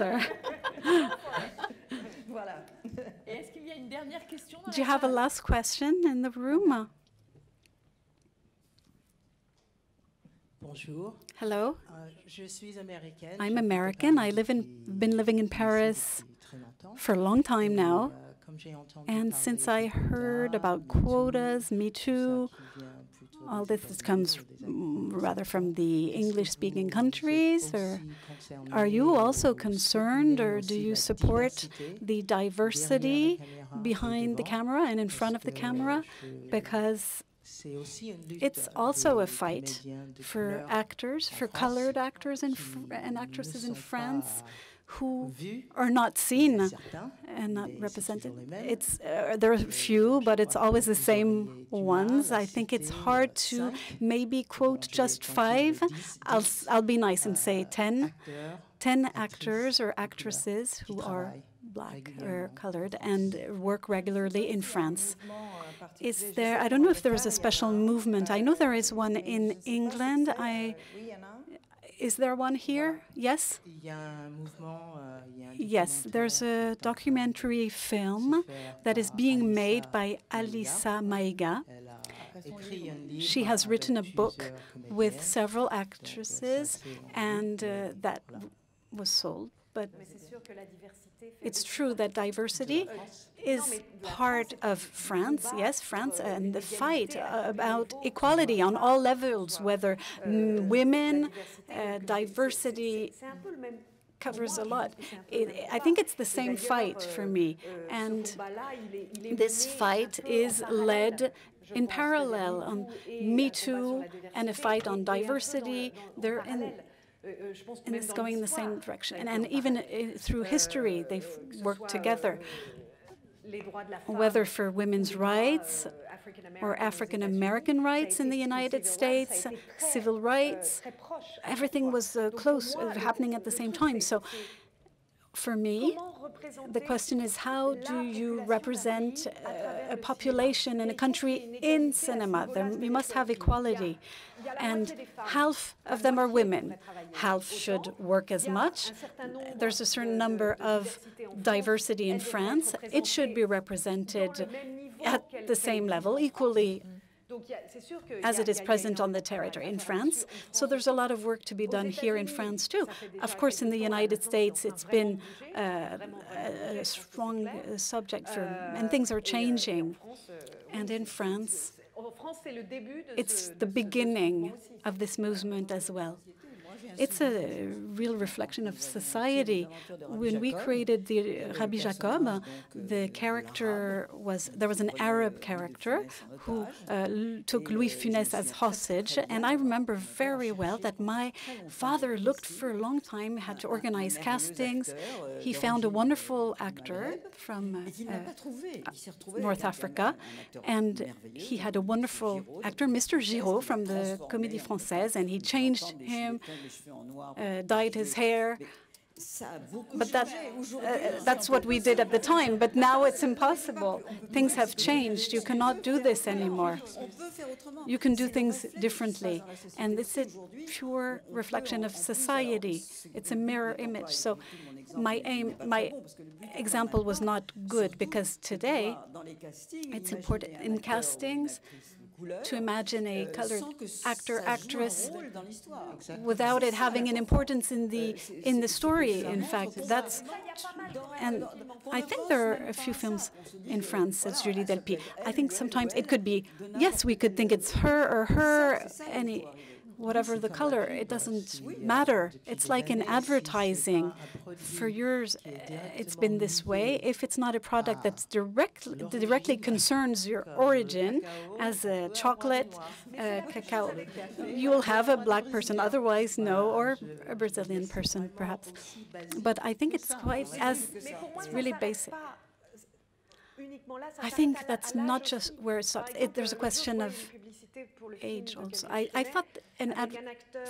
Voilà. Est-ce qu'il y a une dernière question? Do you have a last question in the room? Bonjour. Hello. Je suis américaine. I'm American. I've been living in Paris for a long time now. And since I heard about quotas, Me Too, all this comes rather from the English-speaking countries, or are you also concerned, or do you support the diversity behind the camera and in front of the camera? Because it's also a fight for actors, for colored actors and actresses in France who are not seen and not represented. There are a few, but it's always the same ones. I think it's hard to maybe quote just 5. I'll be nice and say 10 actors or actresses who are Black or colored and work regularly in France. Is there? I don't know if there is a special movement. I know there is one in England. Is there one here? Yes? Yes, there's a documentary film that is being made by Alissa Maïga. She has written a book with several actresses, and that was sold. But it's true that diversity is part of France, yes, France, and the fight about equality on all levels, whether women, diversity covers a lot. I think it's the same fight for me, and this fight is led in parallel on Me Too and a fight on diversity. And it's going in the same direction. And even through history, they've worked together, whether for women's rights or African American rights in the United States, civil rights. Everything was close, happening at the same time. So for me, the question is, how do you represent a population in a country in cinema? You must have equality. And half of them are women. Half should work as much. There's a certain number of diversity in France. It should be represented at the same level, equally as it is present on the territory in France. So there's a lot of work to be done here in France too. Of course, in the United States, it's been a strong subject and things are changing. And in France, it's the beginning of this movement as well. It's a real reflection of society. When we created the Rabbi Jacob, the character there was an Arab character who took Louis Funès as hostage, and I remember very well that my father looked for a long time, had to organize castings. He found a wonderful actor from North Africa, and he had a wonderful actor, Mr. Giraud from the Comédie Française, and he changed him, dyed his hair. But that's what we did at the time. But now it's impossible. Things have changed. You cannot do this anymore. You can do things differently. And it's a pure reflection of society. It's a mirror image. So my example was not good, because today it's important in castings to imagine a colored actor, actress, without it having an importance in the story. In fact, and I think there are a few films in France, says Julie Delpy. I think sometimes it could be, yes, we could think it's her or her, whatever the color, it doesn't matter. It's like in advertising. For years, it's been this way. If it's not a product that directly concerns your origin, as a chocolate, cacao, you will have a black person, otherwise no, or a Brazilian person, perhaps. But I think it's it's really basic. I think that's not just where it stops. There's a question of age also. I thought an ad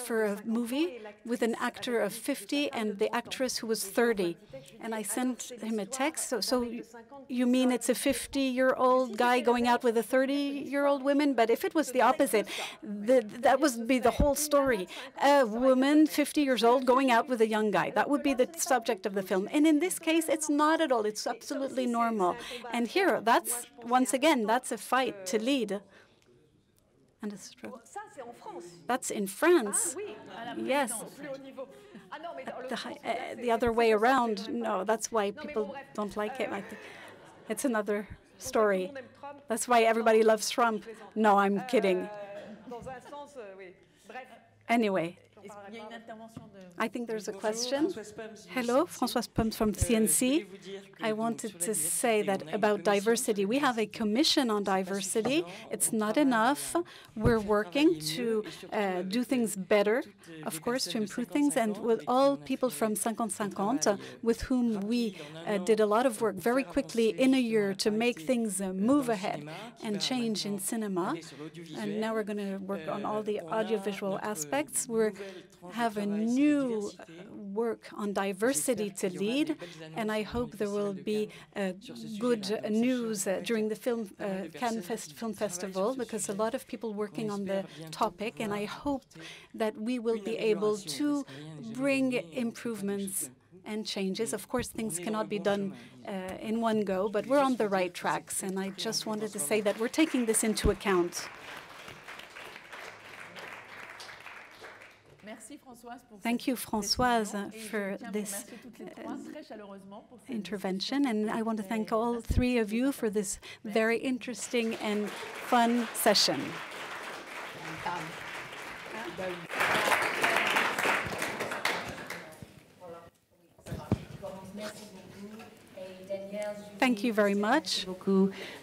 for a movie with an actor of 50 and the actress who was 30. And I sent him a text. So you mean it's a 50-year-old guy going out with a 30-year-old woman? But if it was the opposite, that would be the whole story. A woman, 50 years old, going out with a young guy. That would be the subject of the film. And in this case, it's not at all. It's absolutely normal. And here, once again, that's a fight to lead. And it's true. That's in France. Yes. The other way around, no, that's why people don't like it. I think it's another story. That's why everybody loves Trump. No, I'm kidding. Anyway. I think there's a question. Hello, Françoise Poms from CNC. I wanted to say that about diversity. We have a commission on diversity. It's not enough. We're working to do things better, of course, to improve things. And with all people from 50-50, with whom we did a lot of work very quickly in a year to make things move ahead and change in cinema. And now we're going to work on all the audiovisual aspects. We have a new work on diversity to lead, and I hope there will be good news during the Cannes Film Festival, because a lot of people working on the topic, and I hope that we will be able to bring improvements and changes. Of course, things cannot be done in one go, but we're on the right tracks, and I just wanted to say that we're taking this into account. Thank you, Françoise, for this intervention. And I want to thank all three of you for this very interesting and fun session. Thank you very much.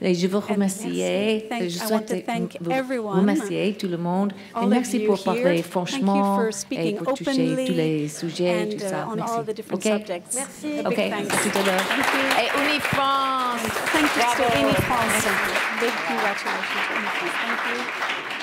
Je vous remercie. I want to thank everyone, remercier tout le monde. All Merci pour parler franchement et pour toucher tous les sujets, and, tout ça. on all the different subjects. Merci. A big thanks. À tout à l'heure. Et UniFrance. Thank you to UniFrance. Big congratulations to UniFrance. Thank you.